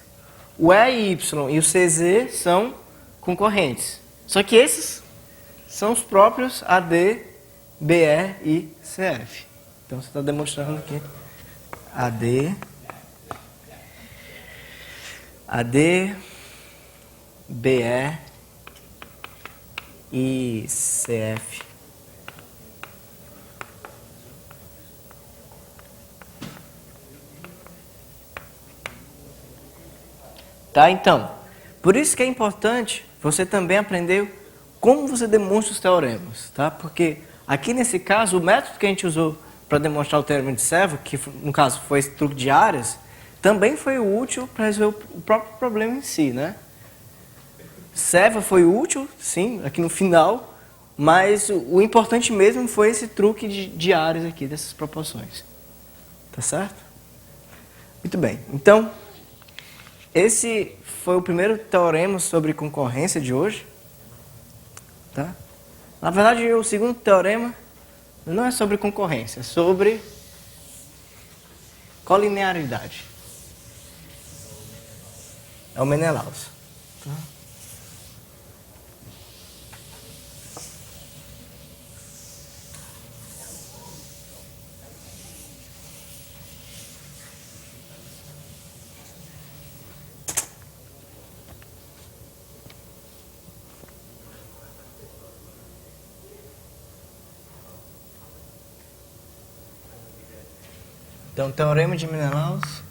o EY e o CZ são concorrentes. Só que esses são os próprios AD, BE e CF. Então, você está demonstrando aqui AD, BE e CF. Tá? Então, por isso que é importante você também aprender como você demonstra os teoremas, tá? Porque aqui nesse caso, o método que a gente usou para demonstrar o teorema de Serva, que no caso foi esse truque de áreas, também foi útil para resolver o próprio problema em si, né? Serva foi útil, sim, aqui no final, mas o importante mesmo foi esse truque de áreas aqui, dessas proporções. Tá certo? Muito bem. Então, esse foi o primeiro teorema sobre concorrência de hoje. Tá? Na verdade, o segundo teorema não é sobre concorrência, é sobre colinearidade. É o Menelaus. Tá? Então, teorema de Menelaus.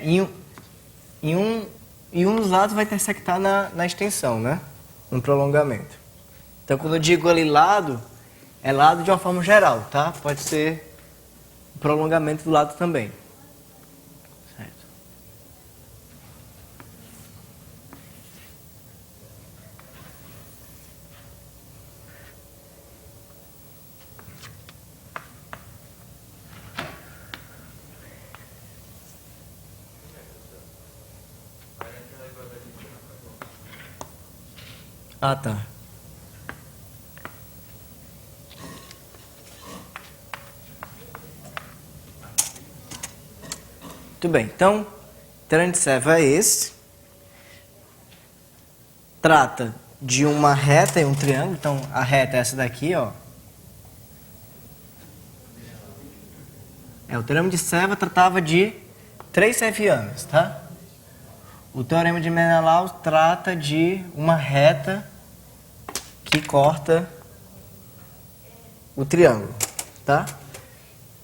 E um dos lados vai intersectar na extensão, né? No prolongamento. Então, quando eu digo ali lado, é lado de uma forma geral, tá? Pode ser prolongamento do lado também. Certo. Ah, tá. Muito bem, então, teorema de Servo é esse. Trata de uma reta e um triângulo. Então, a reta é essa daqui, ó. O teorema de Servo tratava de 3 servianas, tá? O teorema de Menelau trata de uma reta que corta o triângulo, tá?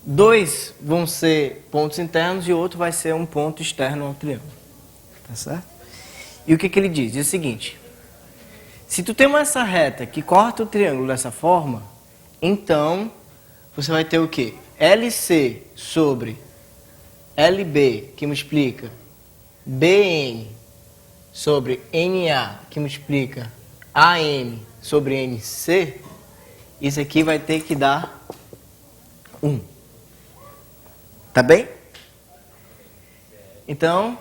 2 vão ser pontos internos e o outro vai ser um ponto externo ao triângulo, tá certo? E o que ele diz? Diz o seguinte: se tu tem essa reta que corta o triângulo dessa forma, então você vai ter o quê? LC sobre LB, que multiplica BN sobre NA, que multiplica AM sobre NC, isso aqui vai ter que dar 1. Tá bem? Então,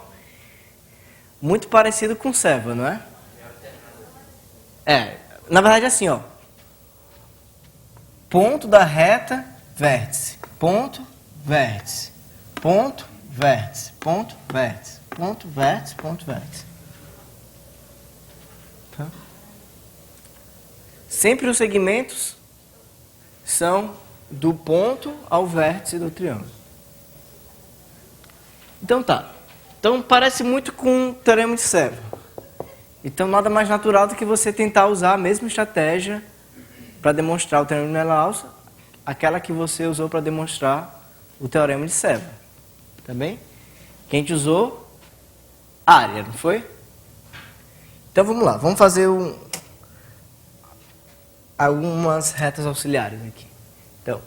muito parecido com Servo, não é? Na verdade assim, ó. Ponto da reta, vértice. Ponto, vértice. Ponto, vértice. Ponto, vértice. Ponto, vértice, ponto, vértice. Tá? Sempre os segmentos são do ponto ao vértice do triângulo. Então tá. Então parece muito com o teorema de Servo. Então nada mais natural do que você tentar usar a mesma estratégia para demonstrar o teorema de Menelau, aquela que você usou para demonstrar o teorema de Servo. Tá bem? Que a gente usou área, não foi? Então vamos lá, vamos fazer algumas retas auxiliares aqui. Então,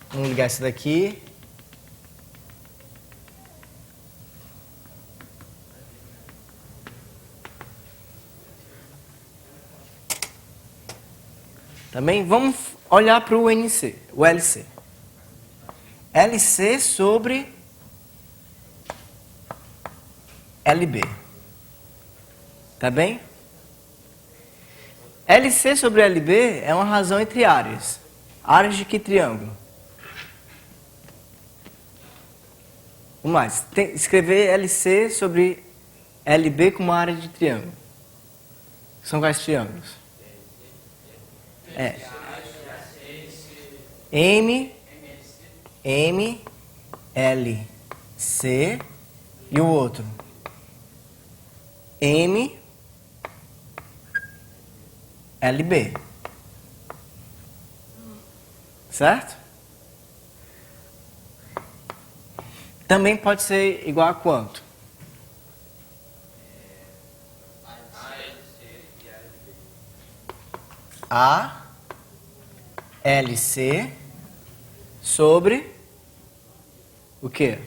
vamos ligar essa daqui. Também vamos olhar para o NC, o LC. LC sobre LB. Tá bem? LC sobre LB é uma razão entre áreas. Áreas de que triângulo? Vamos mais. Escrever LC sobre LB como área de triângulo. São quais triângulos? M, L, C e o outro. M, L, B. Certo? Também pode ser igual a quanto? A, LC sobre o quê?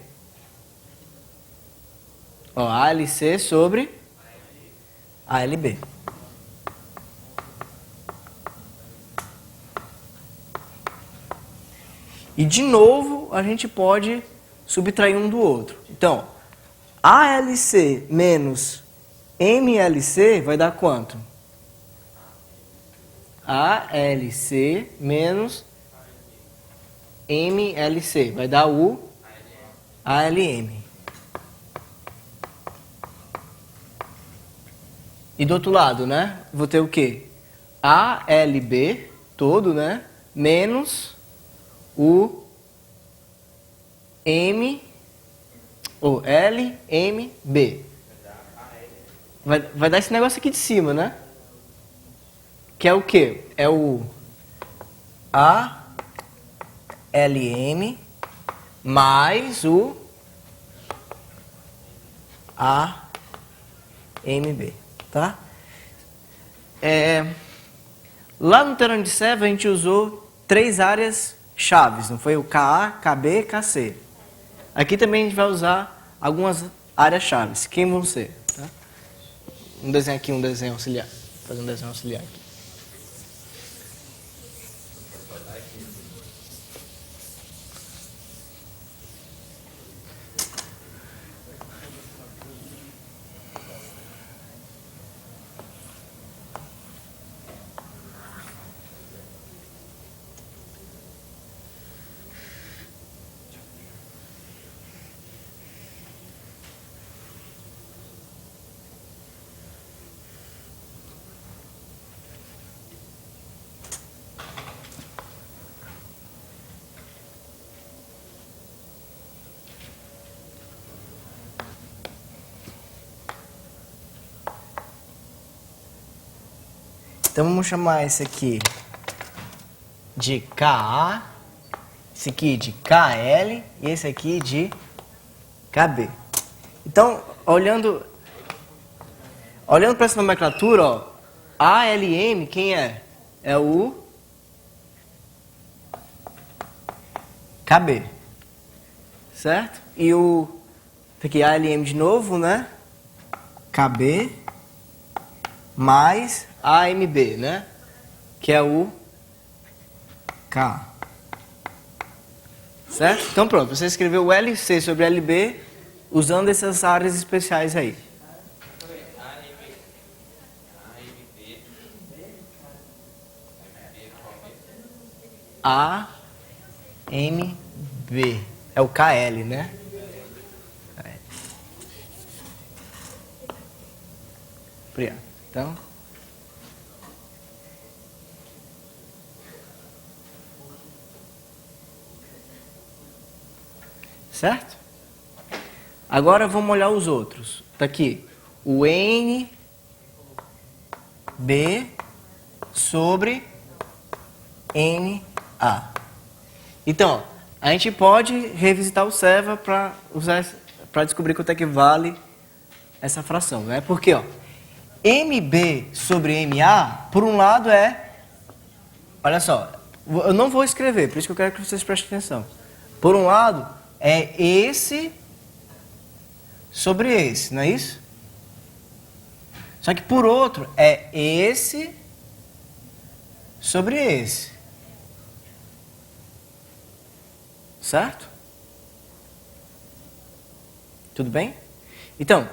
Ó, ALC sobre ALB. E de novo a gente pode subtrair um do outro. Então, ALC menos MLC vai dar quanto? ALC menos MLC. Vai dar o ALM. E do outro lado, né? Vou ter o quê? ALB todo, né? Menos o M ou LMB. Vai dar esse negócio aqui de cima, né? Que é o quê? É o ALM mais o AMB, tá? Lá no teorema de Servo a gente usou 3 áreas chaves, não foi? O KA, KB, KC. Aqui também a gente vai usar algumas áreas chaves. Quem vão ser? Tá? Um desenho aqui, um desenho auxiliar. Vou fazer um desenho auxiliar aqui. Então vamos chamar esse aqui de KA, esse aqui de KL e esse aqui de KB. Então, olhando para essa nomenclatura, ó, ALM, quem é? É o KB, certo? E o aqui ALM de novo, né? KB mais AMB, né? Que é o K. Certo? Então pronto, você escreveu o LC sobre LB usando essas áreas especiais aí. AMB. É o KL, né? Obrigado. Então... Certo? Agora vamos olhar os outros. Tá aqui. O NB sobre NA. Então, a gente pode revisitar o Serva para descobrir quanto é que vale essa fração, né? Porque, ó, MB sobre MA, por um lado olha só, eu não vou escrever, por isso que eu quero que vocês prestem atenção. Por um lado, é esse sobre esse, não é isso? Só que por outro, é esse sobre esse. Certo? Tudo bem? Então,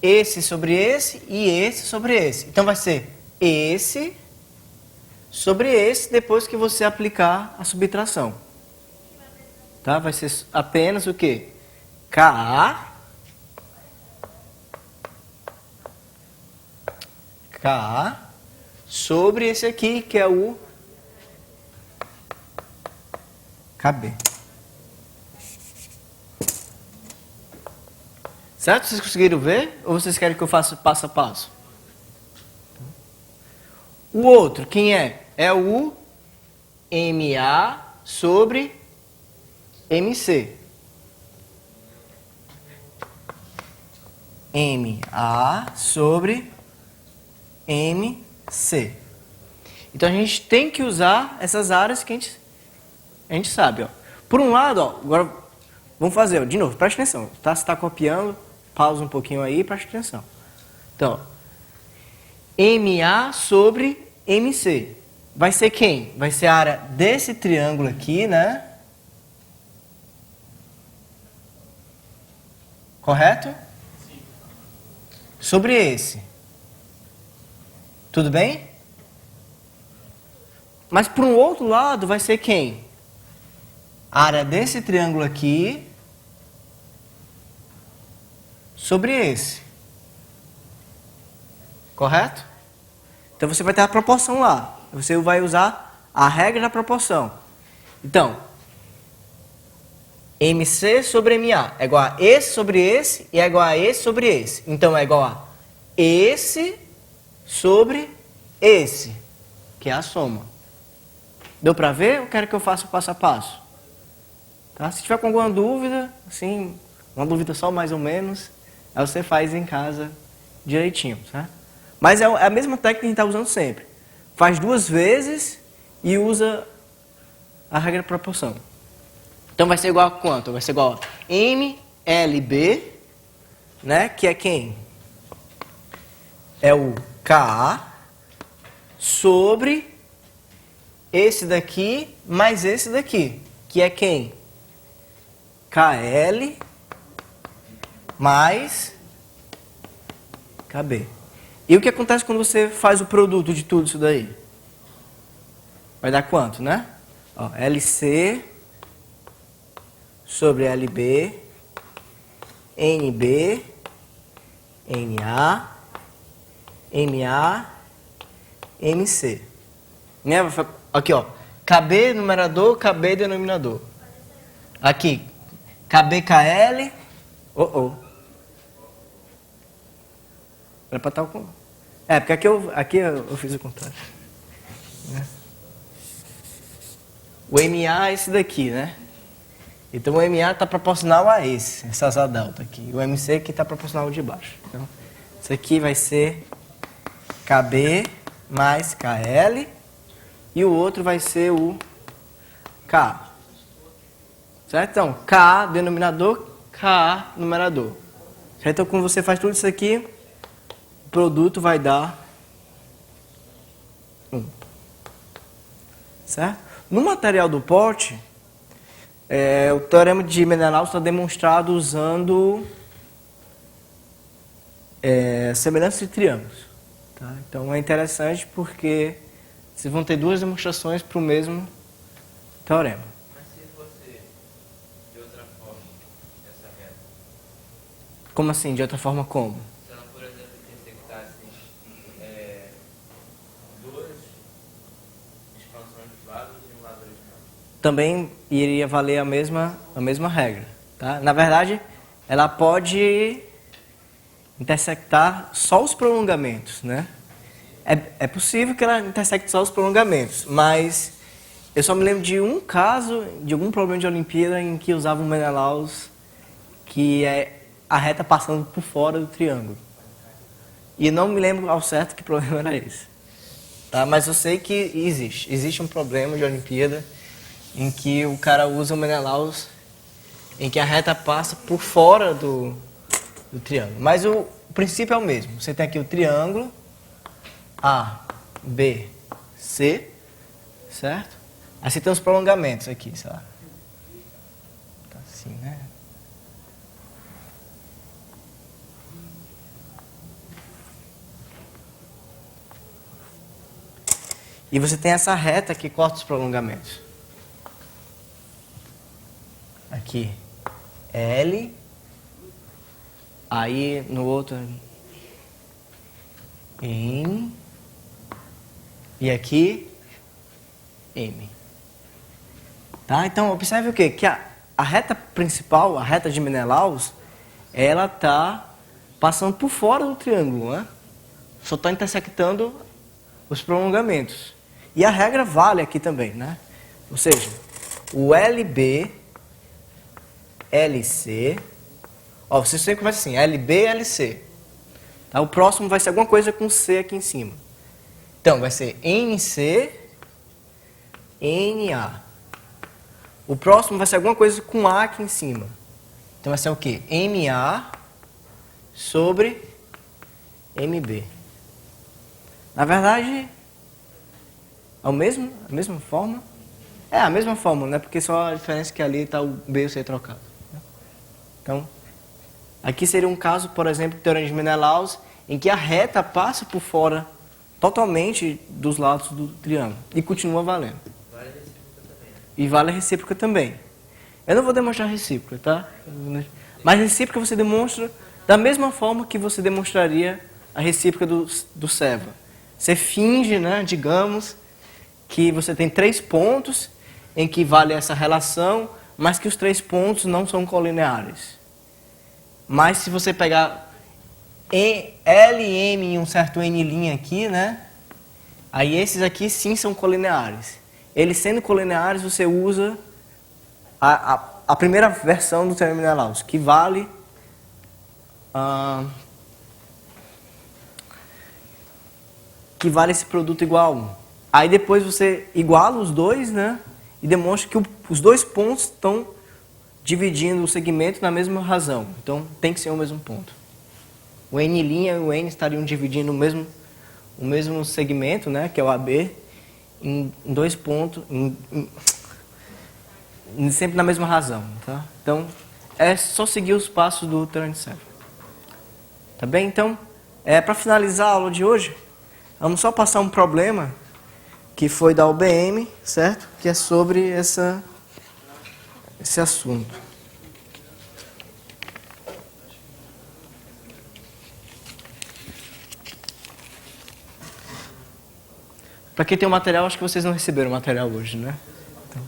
esse sobre esse e esse sobre esse. Então vai ser esse sobre esse depois que você aplicar a subtração. Tá? Vai ser apenas o quê? KA sobre esse aqui, que é o KB. Certo? Vocês conseguiram ver? Ou vocês querem que eu faça passo a passo? O outro, quem é? É o MA sobre MC. MA sobre MC. Então a gente tem que usar essas áreas que a gente sabe. Ó. Por um lado, ó, agora vamos fazer, ó, de novo, preste atenção. Tá? Você está copiando, pausa um pouquinho aí e preste atenção. Então, MA sobre MC. Vai ser quem? Vai ser a área desse triângulo aqui, né? Correto? Sim. Sobre esse. Tudo bem? Mas por um outro lado vai ser quem? A área desse triângulo aqui sobre esse. Correto? Então você vai ter a proporção lá. Você vai usar a regra da proporção. Então, MC sobre MA é igual a esse sobre esse e é igual a esse sobre esse. Então é igual a esse sobre esse, que é a soma. Deu para ver ou quero que eu faça o passo a passo? Tá? Se tiver com alguma dúvida, assim, uma dúvida só mais ou menos, Aí você faz em casa direitinho, certo? Mas é a mesma técnica que a gente está usando sempre. Faz 2 vezes e usa a regra de proporção. Então vai ser igual a quanto? Vai ser igual a MLB, né? Que é quem? É o KA sobre esse daqui mais esse daqui, que é quem? KL mais KB. E o que acontece quando você faz o produto de tudo isso daí? Vai dar quanto, né? Ó, LC sobre LB, NB, NA, MA, MC. Né? Aqui, ó. KB numerador, KB denominador. Aqui. KBKL. Era pra estar com... porque aqui eu fiz o contrário. Né? O MA é esse daqui, né? Então o MA está proporcional a essa asa delta aqui. O MC que está proporcional ao de baixo. Então, isso aqui vai ser KB mais KL. E o outro vai ser o K. Certo? Então, K denominador, K numerador. Certo? Então, quando você faz tudo isso aqui, o produto vai dar 1. Certo? No material do pote, o teorema de Menelaus está demonstrado usando semelhança de triângulos. Tá? Então, é interessante porque vocês vão ter 2 demonstrações para o mesmo teorema.
Mas se fosse de outra forma, essa reta?
Como assim? De outra forma como?
Se ela, por exemplo, intersectasse 2 expansões dos lados e um lado original?
Também iria valer a mesma regra. Tá? Na verdade, ela pode intersectar só os prolongamentos, né? É possível que ela intersecte só os prolongamentos, mas eu só me lembro de um caso, de algum problema de Olimpíada, em que usava um Menelaus, que é a reta passando por fora do triângulo. E não me lembro ao certo que problema era esse. Tá? Mas eu sei que existe um problema de Olimpíada em que o cara usa o Menelaus, em que a reta passa por fora do triângulo. Mas o princípio é o mesmo. Você tem aqui o triângulo A, B, C, certo? Aí você tem os prolongamentos aqui, sei lá. Tá assim, né? E você tem essa reta que corta os prolongamentos. Aqui, L. Aí no outro, N. E aqui, M. Tá? Então, observe o quê? Que a reta principal, a reta de Menelaus, ela está passando por fora do triângulo, né? Só está intersectando os prolongamentos. E a regra vale aqui também, né? Ou seja, o LB, LC... Ó, você sempre começa assim, LB, LC. Tá? O próximo vai ser alguma coisa com C aqui em cima. Então, vai ser NC, NA. O próximo vai ser alguma coisa com A aqui em cima. Então, vai ser o quê? MA sobre MB. Na verdade, é a mesma forma? É a mesma forma, né? Porque só a diferença é que ali está o B e o C trocado. Então, aqui seria um caso, por exemplo, do teorema de Menelaus, em que a reta passa por fora totalmente dos lados do triângulo e continua valendo.
Vale a recíproca também, né?
E vale a recíproca também. Eu não vou demonstrar recíproca, tá? Mas recíproca você demonstra da mesma forma que você demonstraria a recíproca do Seva. Você finge, né, digamos, que você tem 3 pontos em que vale essa relação, mas que os 3 pontos não são colineares. Mas se você pegar L e M em um certo N' aqui, né? Aí esses aqui sim são colineares. Eles sendo colineares, você usa a primeira versão do teorema de Menelaus, que vale ah, que vale esse produto igual a 1. Aí depois você iguala os dois, né? E demonstra que os dois pontos estão dividindo o segmento na mesma razão. Então tem que ser o mesmo ponto. O N' e o N estariam dividindo o mesmo segmento, né? Que é o AB, em dois pontos, sempre na mesma razão. Tá? Então é só seguir os passos do Turn7. Tá bem? Então, para finalizar a aula de hoje, vamos só passar um problema que foi da UBM, certo? Que é sobre esse assunto. Para quem tem o material, acho que vocês não receberam o material hoje, né? Então.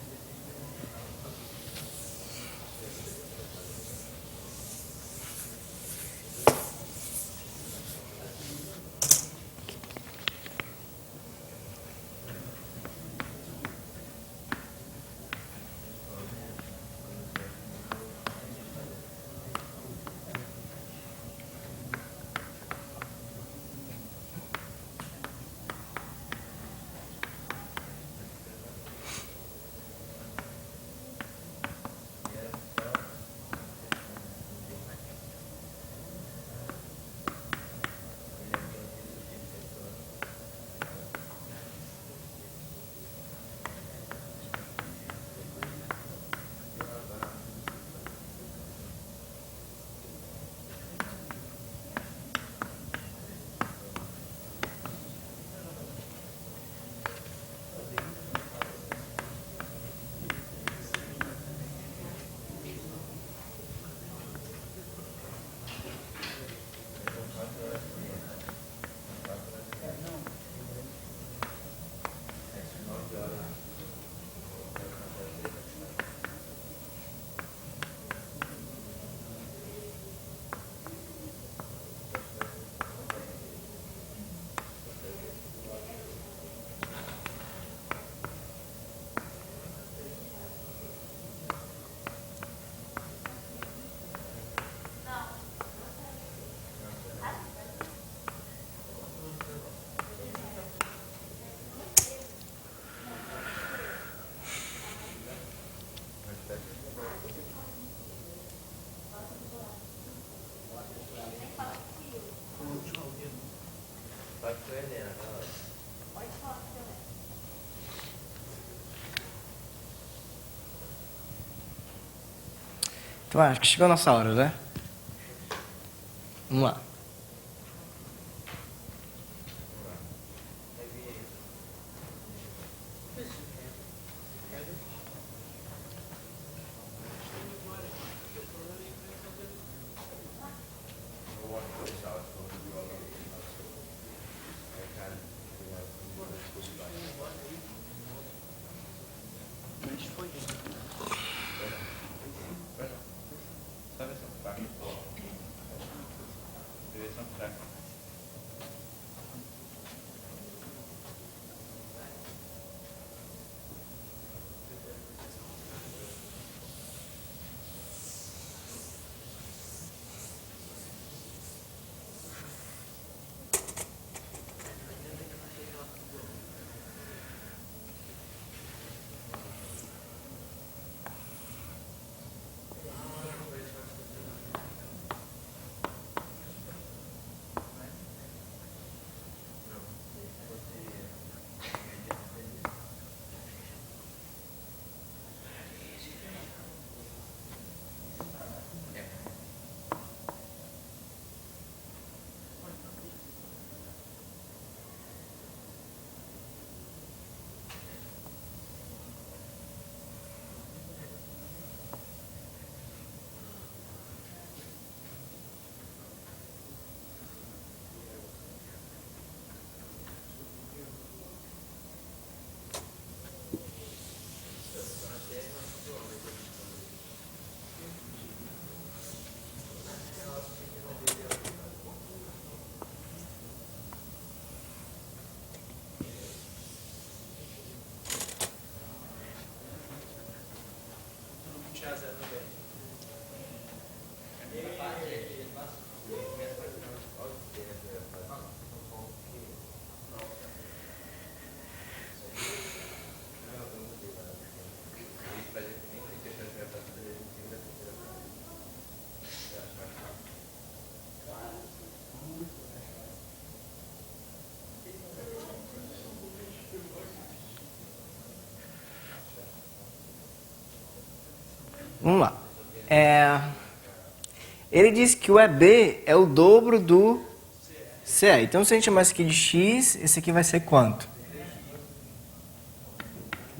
Então acho que chegou a nossa hora, né? Vamos lá. Vamos lá. Ele diz que o EB é o dobro do CE. Então, se a gente chamar isso aqui de X, esse aqui vai ser quanto?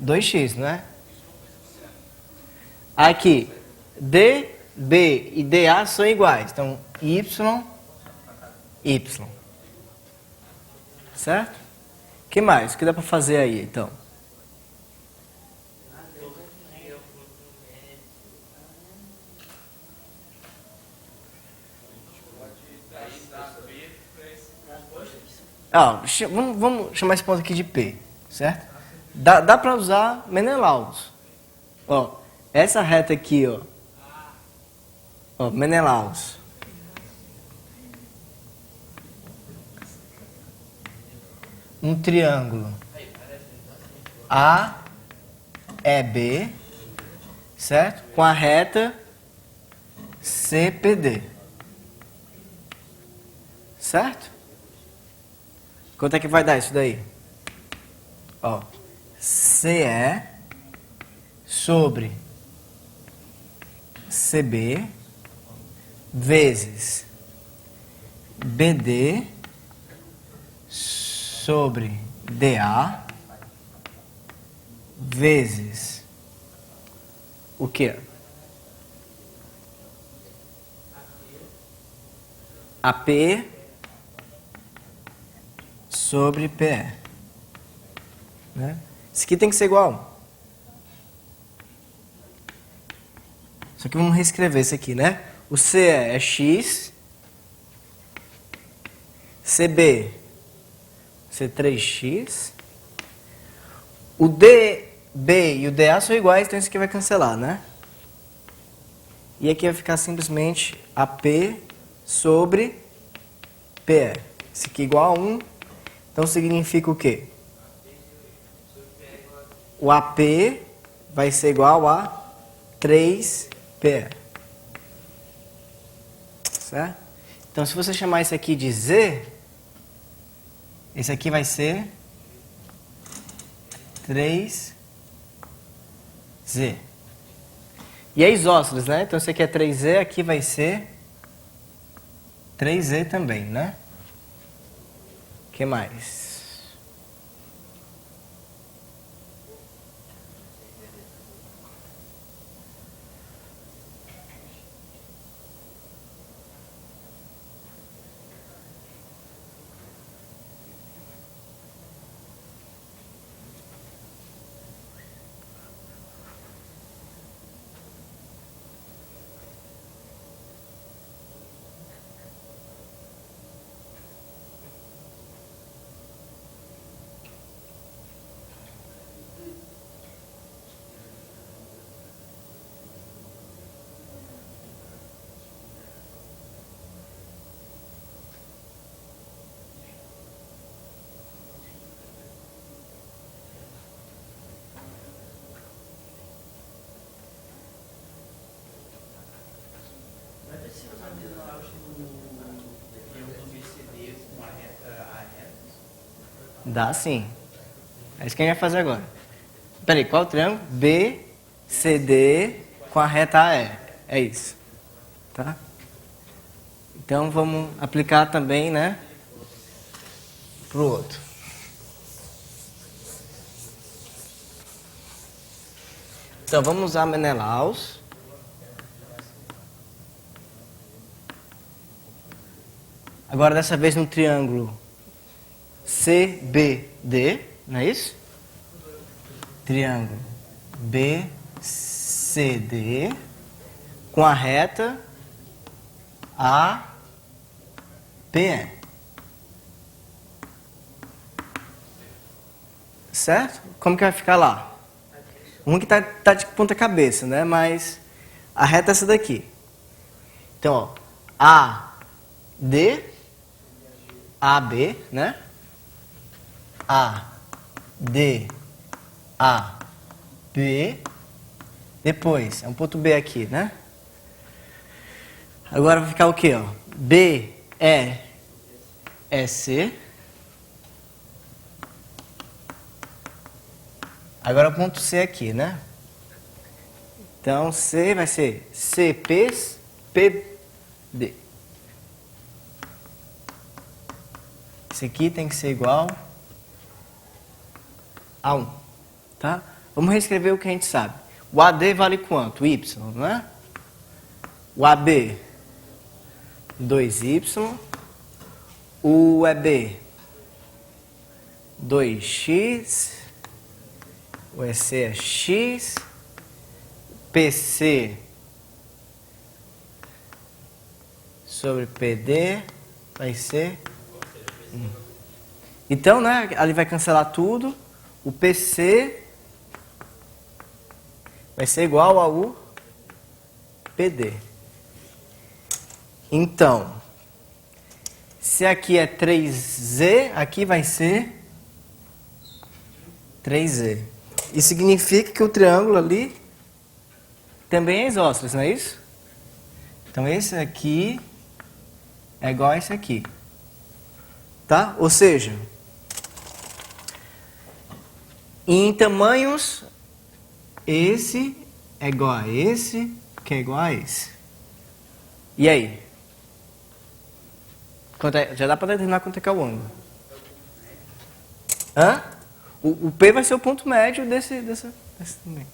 2x, não é? Aqui, D, B e DA são iguais. Então, Y, Y. Certo? O que mais? O que dá para fazer aí, então? Vamos chamar esse ponto aqui de P, certo? Dá para usar Menelaus. Ó, essa reta aqui, ó, Menelaus. Um triângulo AEB, certo? Com a reta CPD. Certo? Quanto é que vai dar isso daí? Ó, CE sobre CB vezes BD sobre DA vezes o quê? AP sobre PE. Né? Isso aqui tem que ser igual. Só que vamos reescrever isso aqui, né? O CE é X, CB C3X, o DB e o DA são iguais, então isso aqui vai cancelar, né? E aqui vai ficar simplesmente AP sobre PE. Isso aqui é igual a 1, então significa o quê? O AP vai ser igual a 3PE. Certo? Então, se você chamar isso aqui de Z, esse aqui vai ser 3Z. E é isósceles, né? Então, esse aqui é 3Z, aqui vai ser 3Z também, né? O que mais? Dá sim. É isso que a gente vai fazer agora. Peraí, qual o triângulo? BCD com a reta AE. É isso. Tá? Então vamos aplicar também, né? Pro outro. Então vamos usar Menelaus. Agora dessa vez no triângulo CBD, não é isso? Triângulo BCD com a reta APE. Certo? Como que vai ficar lá? Um que tá de ponta cabeça, né? Mas a reta é essa daqui. Então, ó, AD, AB, né? AD, AB. Depois, é um ponto B aqui, né? Agora vai ficar o quê, ó? BEC. Agora o ponto C aqui, né? Então, C vai ser CPD. Isso aqui tem que ser igual a 1. Tá? Vamos reescrever o que a gente sabe. O AD vale quanto? Y, não é? O AB, 2Y. O EB, 2x. O EC é x. PC sobre PD vai ser 1. Então, né, ali vai cancelar tudo. O PC vai ser igual ao PD. Então, se aqui é 3Z, aqui vai ser 3Z. Isso significa que o triângulo ali também é isósceles, não é isso? Então, esse aqui é igual a esse aqui. Tá? Ou seja, em tamanhos, esse é igual a esse, que é igual a esse. E aí? Já dá para determinar quanto é que é o ângulo. Hã? O P vai ser o ponto médio desse também.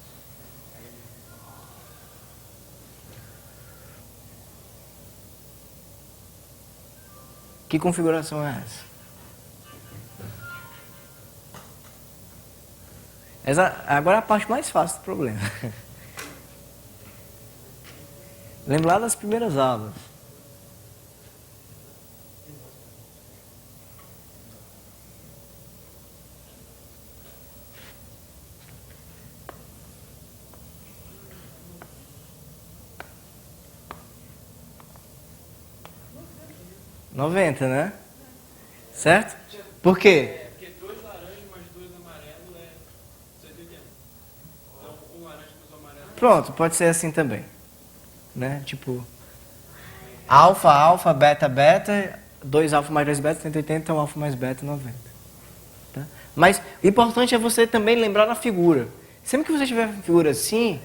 Que configuração é essa? Agora é a parte mais fácil do problema. Lembrar das primeiras aulas. $90, né? Certo? Por quê?
Porque 2 laranjas mais 2 amarelos é 180. Então, um laranja mais um amarelo.
Pronto, pode ser assim também. Né? Tipo, alfa, alfa, beta, beta, 2 alfa mais 2 beta, 180, então alfa mais beta, 90. Tá? Mas o importante é você também lembrar da figura. Sempre que você tiver uma figura assim,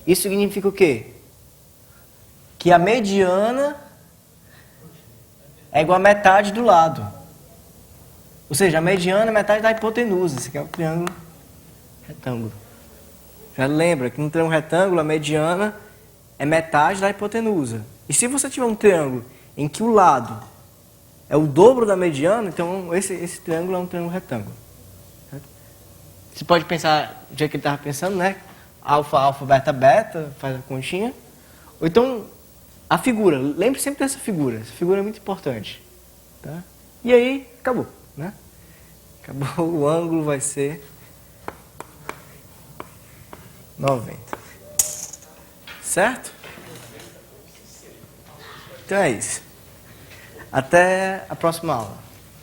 isso significa o quê? Que a mediana é igual a metade do lado. Ou seja, a mediana é metade da hipotenusa. Esse aqui é o triângulo retângulo. Já lembra que no triângulo retângulo, a mediana é metade da hipotenusa. E se você tiver um triângulo em que o lado é o dobro da mediana, então esse triângulo é um triângulo retângulo. Certo? Você pode pensar do jeito que ele estava pensando, né? Alfa, alfa, beta, beta, faz a continha. Ou então, a figura. Lembre sempre dessa figura. Essa figura é muito importante. Tá? E aí, acabou. Né? Acabou, o ângulo vai ser 90. Certo? Então é isso. Até a próxima aula.